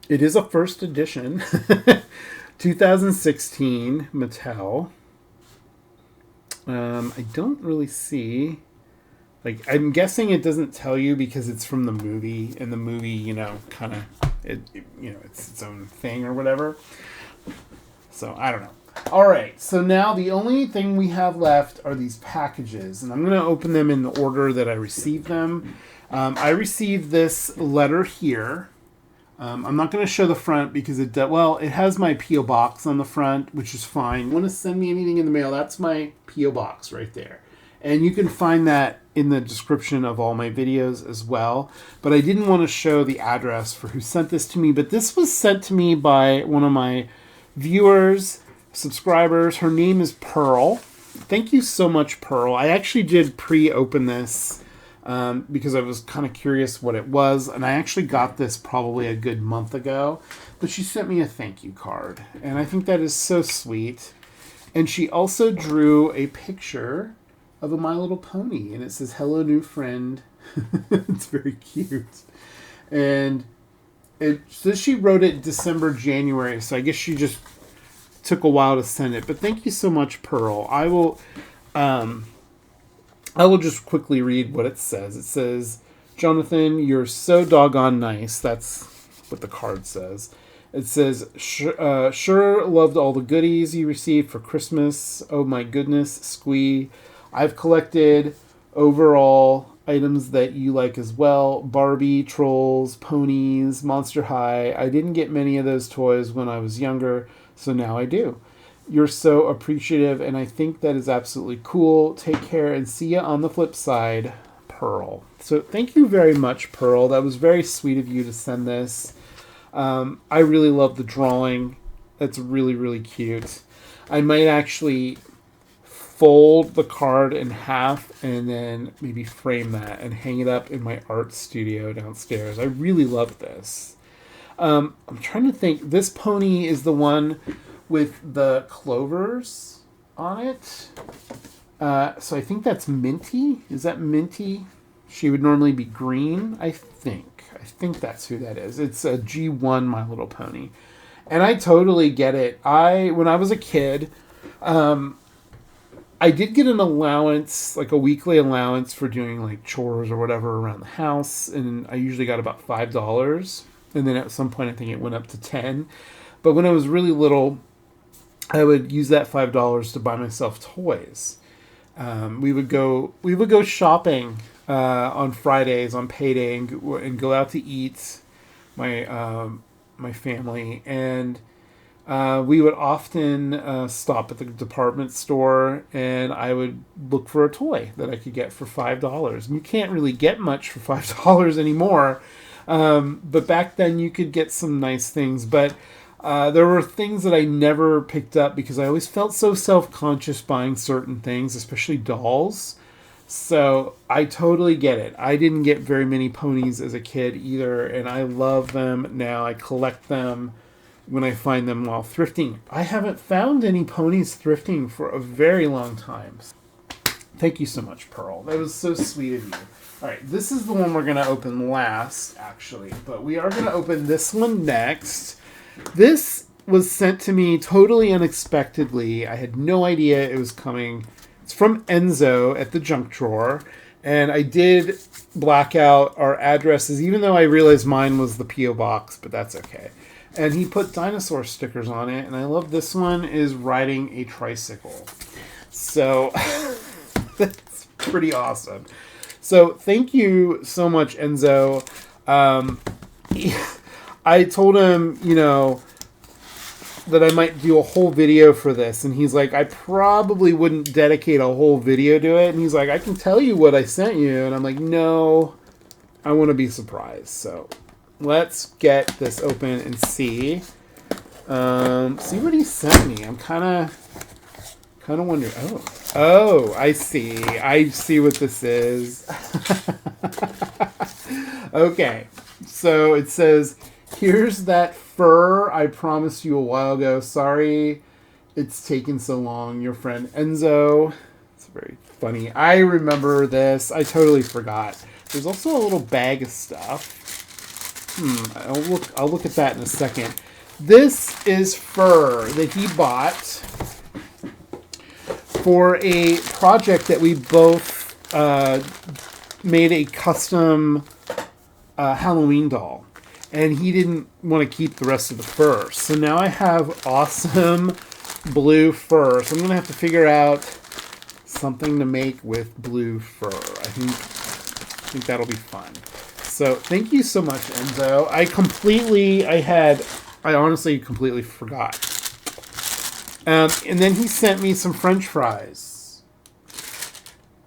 It is a first edition, 2016 Mattel. I don't really see. Like, I'm guessing it doesn't tell you because it's from the movie, and the movie, kind of, it's its own thing or whatever. So, I don't know. All right, so now the only thing we have left are these packages, and I'm going to open them in the order that I received them. I received this letter here. I'm not going to show the front because it has my P.O. box on the front, which is fine. You want to send me anything in the mail, that's my P.O. box right there. And you can find that in the description of all my videos as well. But I didn't want to show the address for who sent this to me. But this was sent to me by one of my viewers, subscribers. Her name is Pearl. Thank you so much, Pearl. I actually did pre-open this because I was kind of curious what it was. And I actually got this probably a good month ago. But she sent me a thank you card. And I think that is so sweet. And she also drew a picture of a My Little Pony. And it says, "Hello, new friend." It's very cute. And it says she wrote it December, January. So I guess she just took a while to send it. But thank you so much, Pearl. I will just quickly read what it says. It says, "Jonathan, you're so doggone nice." That's what the card says. It says, sure loved all the goodies you received for Christmas. Oh my goodness, Squee. I've collected overall items that you like as well. Barbie, Trolls, Ponies, Monster High. I didn't get many of those toys when I was younger, so now I do. You're so appreciative, and I think that is absolutely cool. Take care, and see ya on the flip side, Pearl. So thank you very much, Pearl. That was very sweet of you to send this. I really love the drawing. That's really, really cute. I might actually fold the card in half and then maybe frame that and hang it up in my art studio downstairs. I really love this. I'm trying to think. This pony is the one with the clovers on it. So I think that's Minty. Is that Minty? She would normally be green, I think. I think that's who that is. It's a G1 My Little Pony. And I totally get it. When I was a kid, I did get an allowance, like a weekly allowance for doing like chores or whatever around the house. And I usually got about $5. And then at some point, I think it went up to 10. But when I was really little, I would use that $5 to buy myself toys. We would go shopping on Fridays on payday and go out to eat, my family, and we would often stop at the department store, and I would look for a toy that I could get for $5. And you can't really get much for $5 anymore, but back then you could get some nice things. But there were things that I never picked up because I always felt so self-conscious buying certain things, especially dolls. So I totally get it. I didn't get very many ponies as a kid either, and I love them now. I collect them when I find them while thrifting. I haven't found any ponies thrifting for a very long time. Thank you so much, Pearl. That was so sweet of you. All right, this is the one we're going to open last, actually. But we are going to open this one next. This was sent to me totally unexpectedly. I had no idea it was coming. It's from Enzo at the Junk Drawer. And I did black out our addresses, even though I realized mine was the P.O. Box, but that's okay. And he put dinosaur stickers on it. And I love this one is riding a tricycle. So that's pretty awesome. So thank you so much, Enzo. I told him, you know, that I might do a whole video for this. And he's like, I probably wouldn't dedicate a whole video to it. And he's like, I can tell you what I sent you. And I'm like, no, I want to be surprised. So let's get this open and see. See what he sent me. I'm kind of wondering. Oh, I see. I see what this is. Okay. So it says, here's that fur I promised you a while ago. Sorry it's taken so long. Your friend Enzo. It's very funny. I remember this. I totally forgot. There's also a little bag of stuff. I'll look at that in a second. This is fur that he bought for a project that we both made a custom Halloween doll. And he didn't want to keep the rest of the fur. So now I have awesome blue fur. So I'm going to have to figure out something to make with blue fur. I think that'll be fun. So thank you so much, Enzo. I honestly completely forgot. And then he sent me some French fries.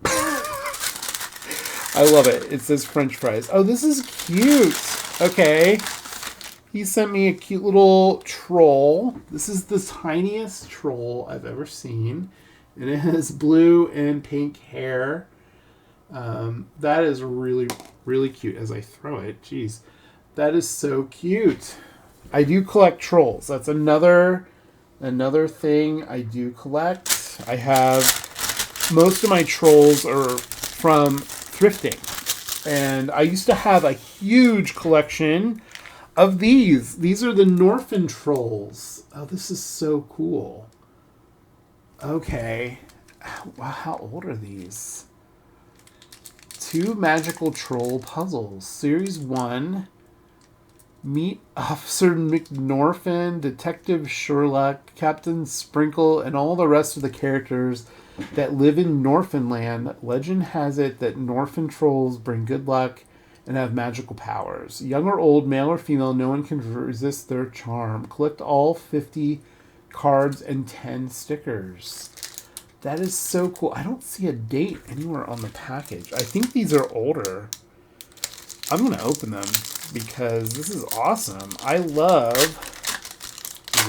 I love it. It says French fries. Oh, this is cute. Okay. He sent me a cute little troll. This is the tiniest troll I've ever seen. And it has blue and pink hair. That is really, really cute as I throw it. Jeez. That is so cute. I do collect trolls. That's another thing I do collect. I have most of my trolls are from thrifting. And I used to have a huge collection of these. These are the Norfin trolls. Oh, this is so cool. Okay. Wow, how old are these? 2 magical troll puzzles. Series 1. Meet Officer McNorfin, Detective Sherlock, Captain Sprinkle, and all the rest of the characters that live in Norfinland. Legend has it that Norfin trolls bring good luck and have magical powers. Young or old, male or female, no one can resist their charm. Collect all 50 cards and 10 stickers. That is so cool. I don't see a date anywhere on the package. I think these are older. I'm going to open them because this is awesome. I love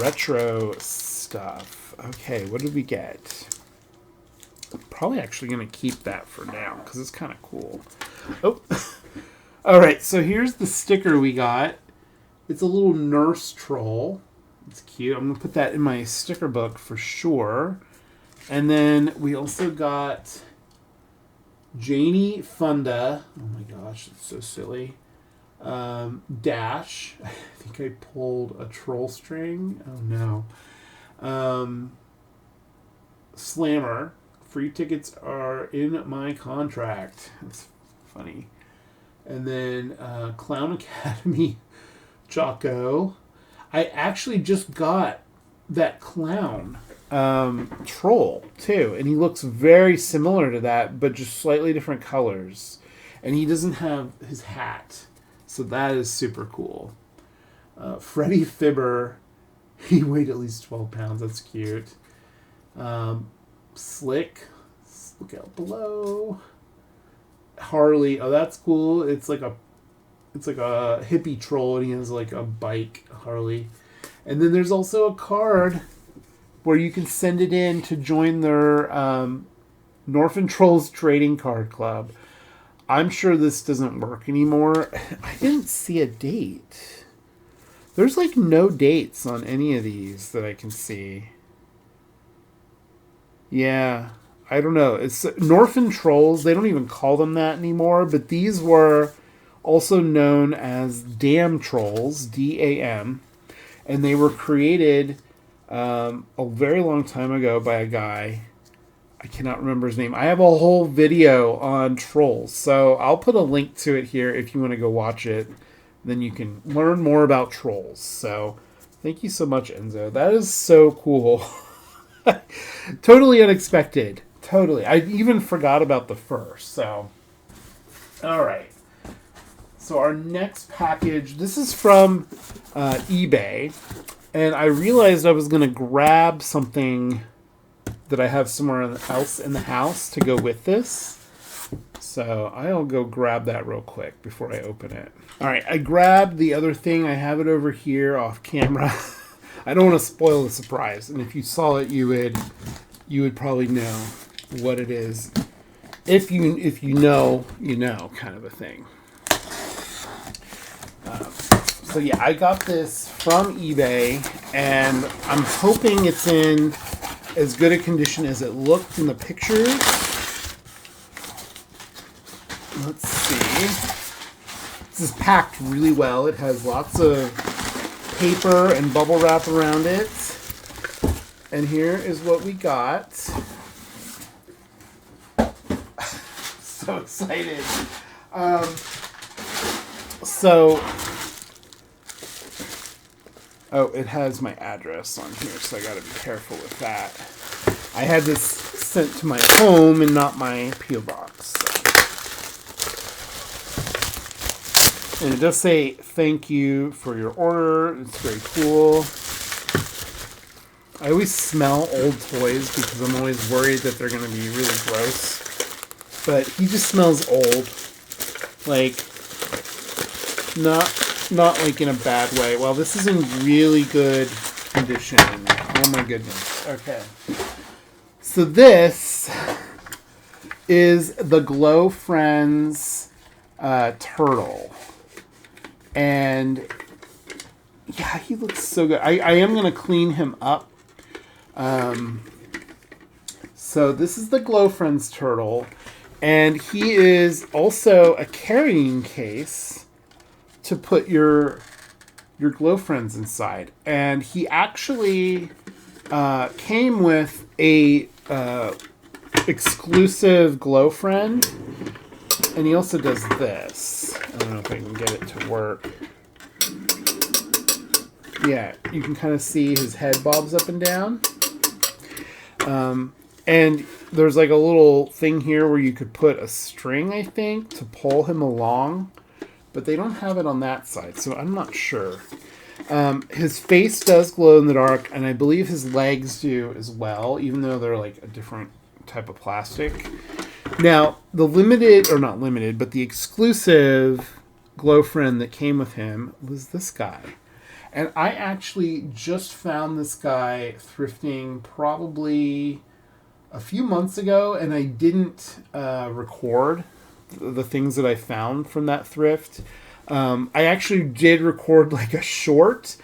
retro stuff. Okay, what did we get? I'm probably actually going to keep that for now because it's kind of cool. Oh, all right. So here's the sticker we got. It's a little nurse troll. It's cute. I'm going to put that in my sticker book for sure. And then we also got Janie Funda. Oh my gosh, it's so silly. Dash. I think I pulled a troll string. Oh no. Slammer. Free tickets are in my contract. That's funny. And then Clown Academy Jocko. I actually just got that clown troll too, and he looks very similar to that, but just slightly different colors. And he doesn't have his hat, so that is super cool. Freddie Fibber. He weighed at least 12 pounds. That's cute. Slick. Look out below. Harley. Oh, that's cool. It's like a hippie troll, and he has like a bike, Harley. And then there's also a card where you can send it in to join their Norfin Trolls Trading Card Club. I'm sure this doesn't work anymore. I didn't see a date. There's like no dates on any of these that I can see. Yeah, I don't know. It's Norfin trolls. They don't even call them that anymore. But these were also known as dam trolls, DAM, and they were created a very long time ago by a guy. I cannot remember his name. I have a whole video on trolls, so I'll put a link to it here if you want to go watch it. Then you can learn more about trolls. So thank you so much, Enzo. That is so cool. Totally unexpected. Totally. I even forgot about the fur. So, all right. So our next package, this is from eBay. And I realized I was going to grab something that I have somewhere else in the house to go with this. So I'll go grab that real quick before I open it. All right, I grabbed the other thing. I have it over here off camera. I don't want to spoil the surprise. And if you saw it, you would probably know what it is. If you know, you know, kind of a thing. So yeah, I got this from eBay, and I'm hoping it's in as good a condition as it looked in the pictures. Let's see. This is packed really well. It has lots of paper and bubble wrap around it. And here is what we got. So excited. Oh, it has my address on here, so I gotta be careful with that. I had this sent to my home and not my P.O. box. So. And it does say, thank you for your order. It's very cool. I always smell old toys because I'm always worried that they're gonna be really gross. But he just smells old. Like, not like in a bad way. Well, this is in really good condition. Oh my goodness. Okay. So this is the Glow Friends turtle. And yeah, he looks so good. I am going to clean him up. So this is the Glow Friends turtle. And he is also a carrying case to put your Glow Friends inside. And he actually came with a exclusive Glow Friend. And he also does this. I don't know if I can get it to work. Yeah, you can kind of see his head bobs up and down. And there's like a little thing here where you could put a string, I think, to pull him along. But they don't have it on that side, so I'm not sure. His face does glow in the dark, and I believe his legs do as well, even though they're like a different type of plastic. Now, the the exclusive Glow Friend that came with him was this guy. And I actually just found this guy thrifting probably a few months ago, and I didn't record the things that I found from that thrift. I actually did record like a short,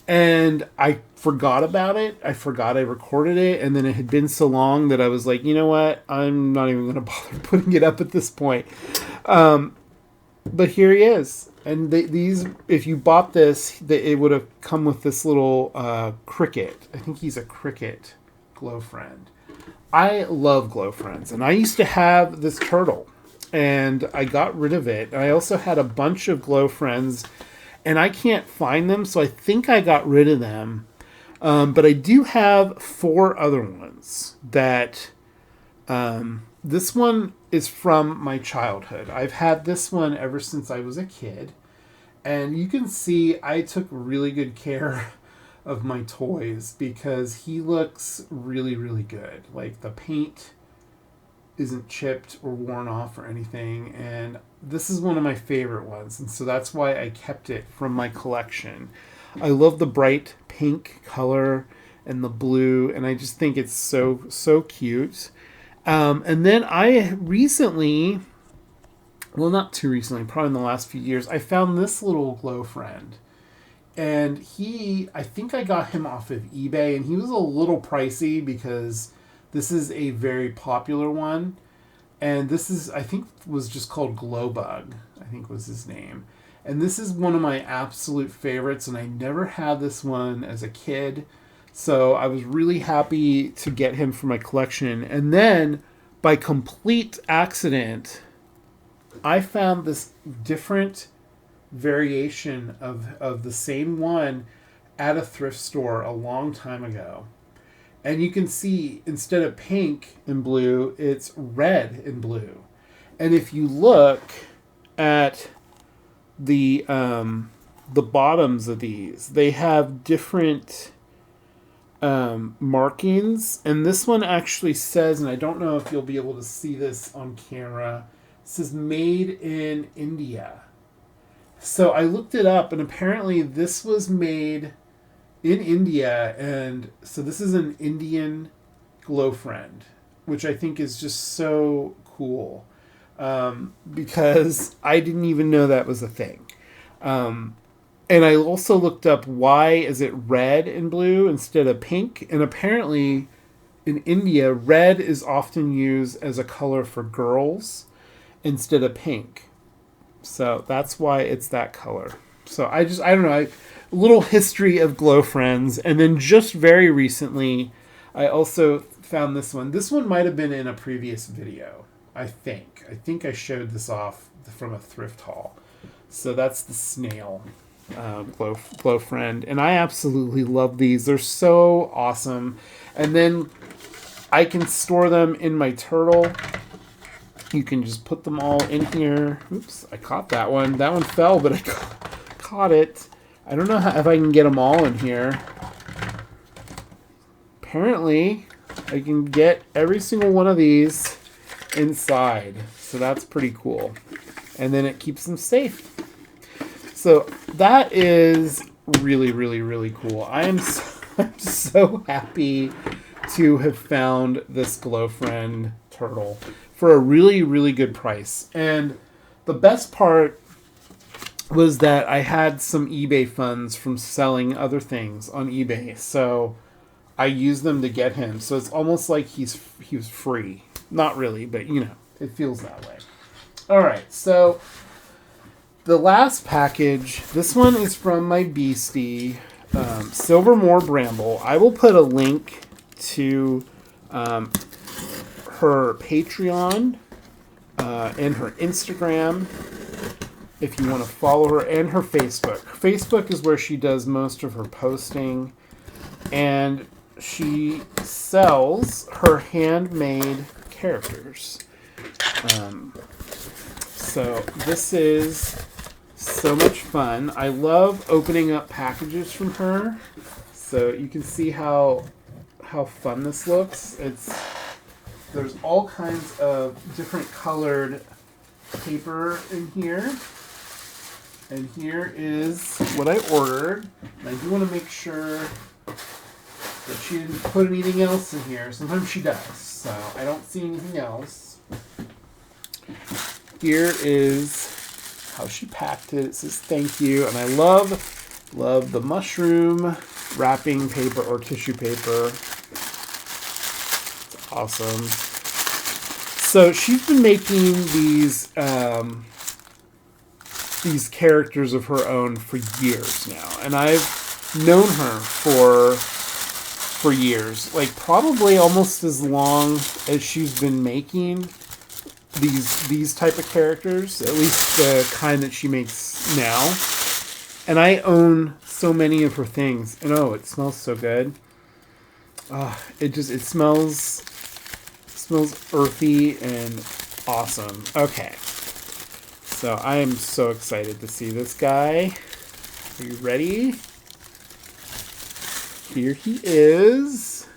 and I forgot about it. I forgot I recorded it, and then it had been so long that I was like, you know what? I'm not even going to bother putting it up at this point. But here he is. And these, if you bought this, it would have come with this little cricket. I think he's a cricket Glow Friend. I love Glow Friends, and I used to have this turtle. And I got rid of it. I also had a bunch of Glow Friends, and I can't find them, so I think I got rid of them. But I do have 4 other ones that... this one is from my childhood. I've had this one ever since I was a kid. And you can see I took really good care of my toys because he looks really, really good. Like, the paint isn't chipped or worn off or anything, and this is one of my favorite ones, and so that's why I kept it from my collection. I love the bright pink color and the blue, and I just think it's so cute. And then I recently, well, not too recently, probably in the last few years, I found this little Glow Friend, and I think I got him off of eBay, and he was a little pricey because This is a very popular one. And this is, I think, was just called Glowbug, I think was his name. And this is one of my absolute favorites, and I never had this one as a kid. So I was really happy to get him for my collection. And then, by complete accident, I found this different variation of the same one at a thrift store a long time ago. And you can see, instead of pink and blue, it's red and blue. And if you look at the bottoms of these, they have different markings. And this one actually says, and I don't know if you'll be able to see this on camera, it says made in India. So I looked it up, and apparently this was made in India, and so this is an Indian glow friend, which I think is just so cool, because I didn't even know that was a thing. And I also looked up, why is it red and blue instead of pink? And apparently in India, red is often used as a color for girls instead of pink. So that's why it's that color. So I don't know, a little history of glow friends. And then just very recently, I also found this one. This one might have been in a previous video, I think. I think I showed this off from a thrift haul. So that's the snail glow friend. And I absolutely love these. They're so awesome. And then I can store them in my turtle. You can just put them all in here. Oops, I caught that one. That one fell, but I caught it. I don't know if I can get them all in here. Apparently, I can get every single one of these inside. So that's pretty cool. And then it keeps them safe. So that is really, really, really cool. I'm so happy to have found this Glow Friend turtle for a really, really good price. And the best part was that I had some eBay funds from selling other things on eBay. So I used them to get him. So it's almost like he was free. Not really, but you know, it feels that way. All right, so the last package, this one is from my beastie, Silvermore Bramble. I will put a link to her Patreon and her Instagram if you want to follow her, and her Facebook. Facebook is where she does most of her posting, and she sells her handmade characters. So this is so much fun. I love opening up packages from her. So you can see how fun this looks. There's all kinds of different colored paper in here. And here is what I ordered. And I do want to make sure that she didn't put anything else in here. Sometimes she does. So I don't see anything else. Here is how she packed it. It says thank you. And I love the mushroom wrapping paper or tissue paper. It's awesome. So she's been making these characters of her own for years now. And I've known her for years. Like probably almost as long as she's been making these type of characters, at least the kind that she makes now. And I own so many of her things, and oh, it smells so good. It smells earthy and awesome. Okay, so I am so excited to see this guy. Are you ready? Here he is.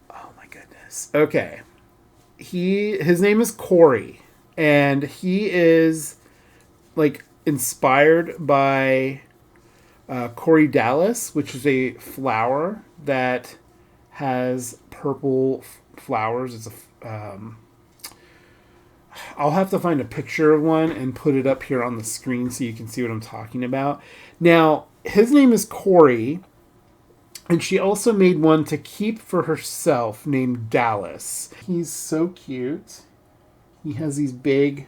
Oh my goodness. Okay. His name is Corey, and he is like inspired by Corydalis, which is a flower that has purple flowers. It's I'll have to find a picture of one and put it up here on the screen so you can see what I'm talking about. Now, his name is Corey, And she also made one to keep for herself named Dallas. He's so cute. He has these big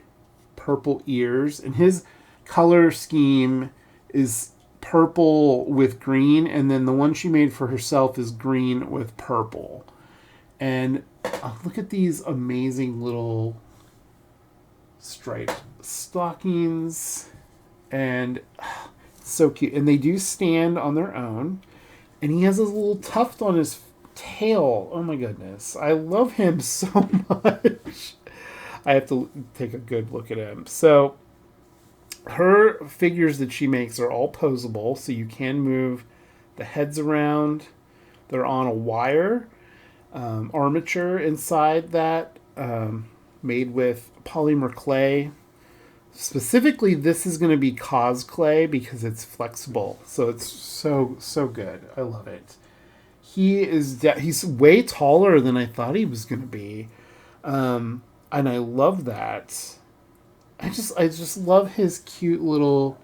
purple ears, and his color scheme is purple with green, and then the one she made for herself is green with purple. And look at these amazing little striped stockings, and so cute. And they do stand on their own, and he has this little tuft on his tail. Oh my goodness, I love him so much. I have to take a good look at him. So her figures that she makes are all posable, so you can move the heads around. They're on a wire armature inside that, made with polymer clay. Specifically, this is going to be cos clay because it's flexible, so it's so good. I love it. He's way taller than I thought he was going to be, and I love that. I just love his cute little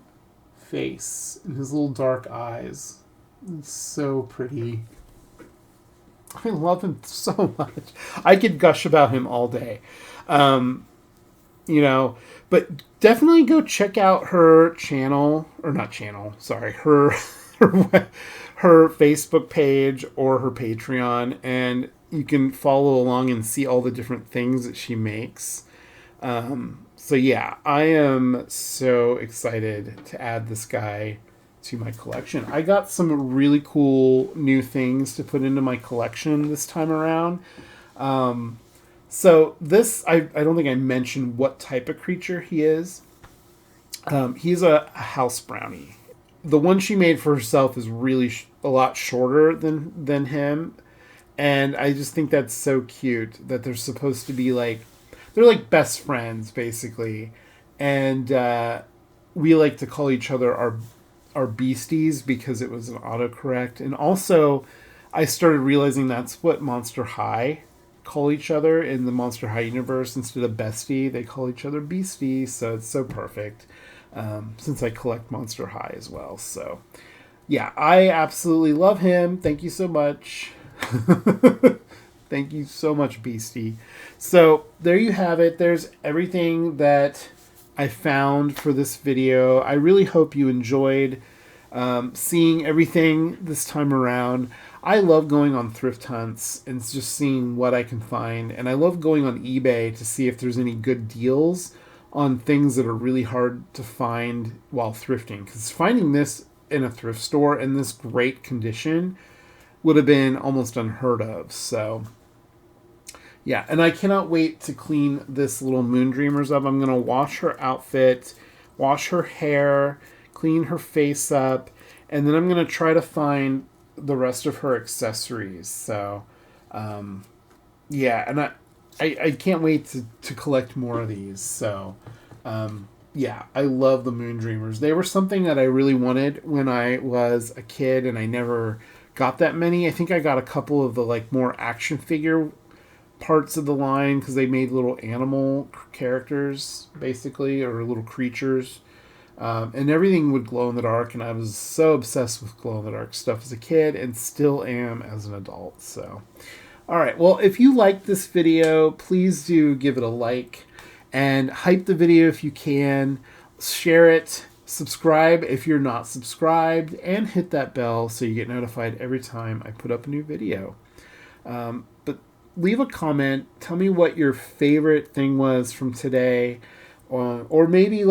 face and his little dark eyes. It's so pretty. I love him so much. I could gush about him all day. But definitely go check out her channel, or not channel, sorry, her Facebook page or her Patreon, and you can follow along and see all the different things that she makes. So yeah, I am so excited to add this guy to my collection. I got some really cool new things to put into my collection this time around. So this, I don't think I mentioned what type of creature he is. He's a house brownie. The one she made for herself is really a lot shorter than him. And I just think that's so cute that they're supposed to be they're like best friends, basically. And we like to call each other our beasties because it was an autocorrect. And also, I started realizing that's what Monster High call each other in the Monster High universe. Instead of bestie, they call each other beastie. So it's so perfect, since I collect Monster High as well. So yeah, I absolutely love him. Thank you so much. Thank you so much, Beastie. So there you have it. There's everything that I found for this video. I really hope you enjoyed seeing everything this time around. I love going on thrift hunts and just seeing what I can find. And I love going on eBay to see if there's any good deals on things that are really hard to find while thrifting. Because finding this in a thrift store in this great condition would have been almost unheard of. So yeah, and I cannot wait to clean this little Moondreamers up. I'm going to wash her outfit, wash her hair, clean her face up, and then I'm going to try to find the rest of her accessories. So yeah, and I can't wait to collect more of these. So yeah, I love the Moondreamers. They were something that I really wanted when I was a kid, and I never got that many. I think I got a couple of the more action figure parts of the line because they made little animal characters, basically, or little creatures. And everything would glow in the dark, and I was so obsessed with glow in the dark stuff as a kid, and still am as an adult. So, all right. Well, if you liked this video, please do give it a like, and hype the video if you can. Share it. Subscribe if you're not subscribed, and hit that bell so you get notified every time I put up a new video. But leave a comment. Tell me what your favorite thing was from today, or maybe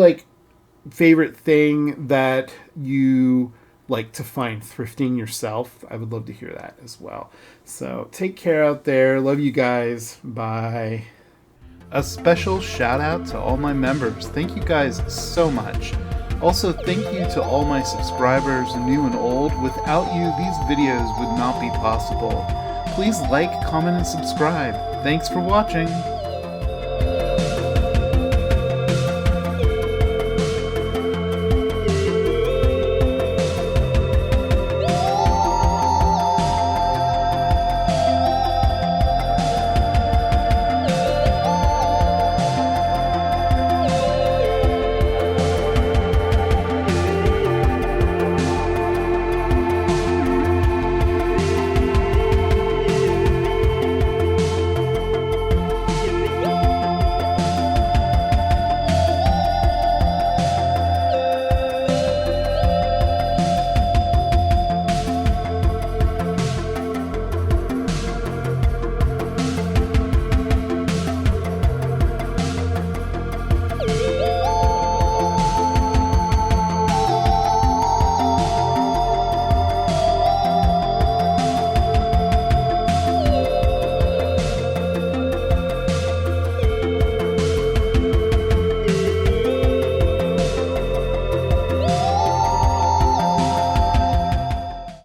favorite thing that you like to find thrifting yourself. I would love to hear that as well. So take care out there. Love you guys. Bye. A special shout out to all my members. Thank you guys so much. Also, thank you to all my subscribers, new and old. Without you, these videos would not be possible. Please like, comment, and subscribe. Thanks for watching.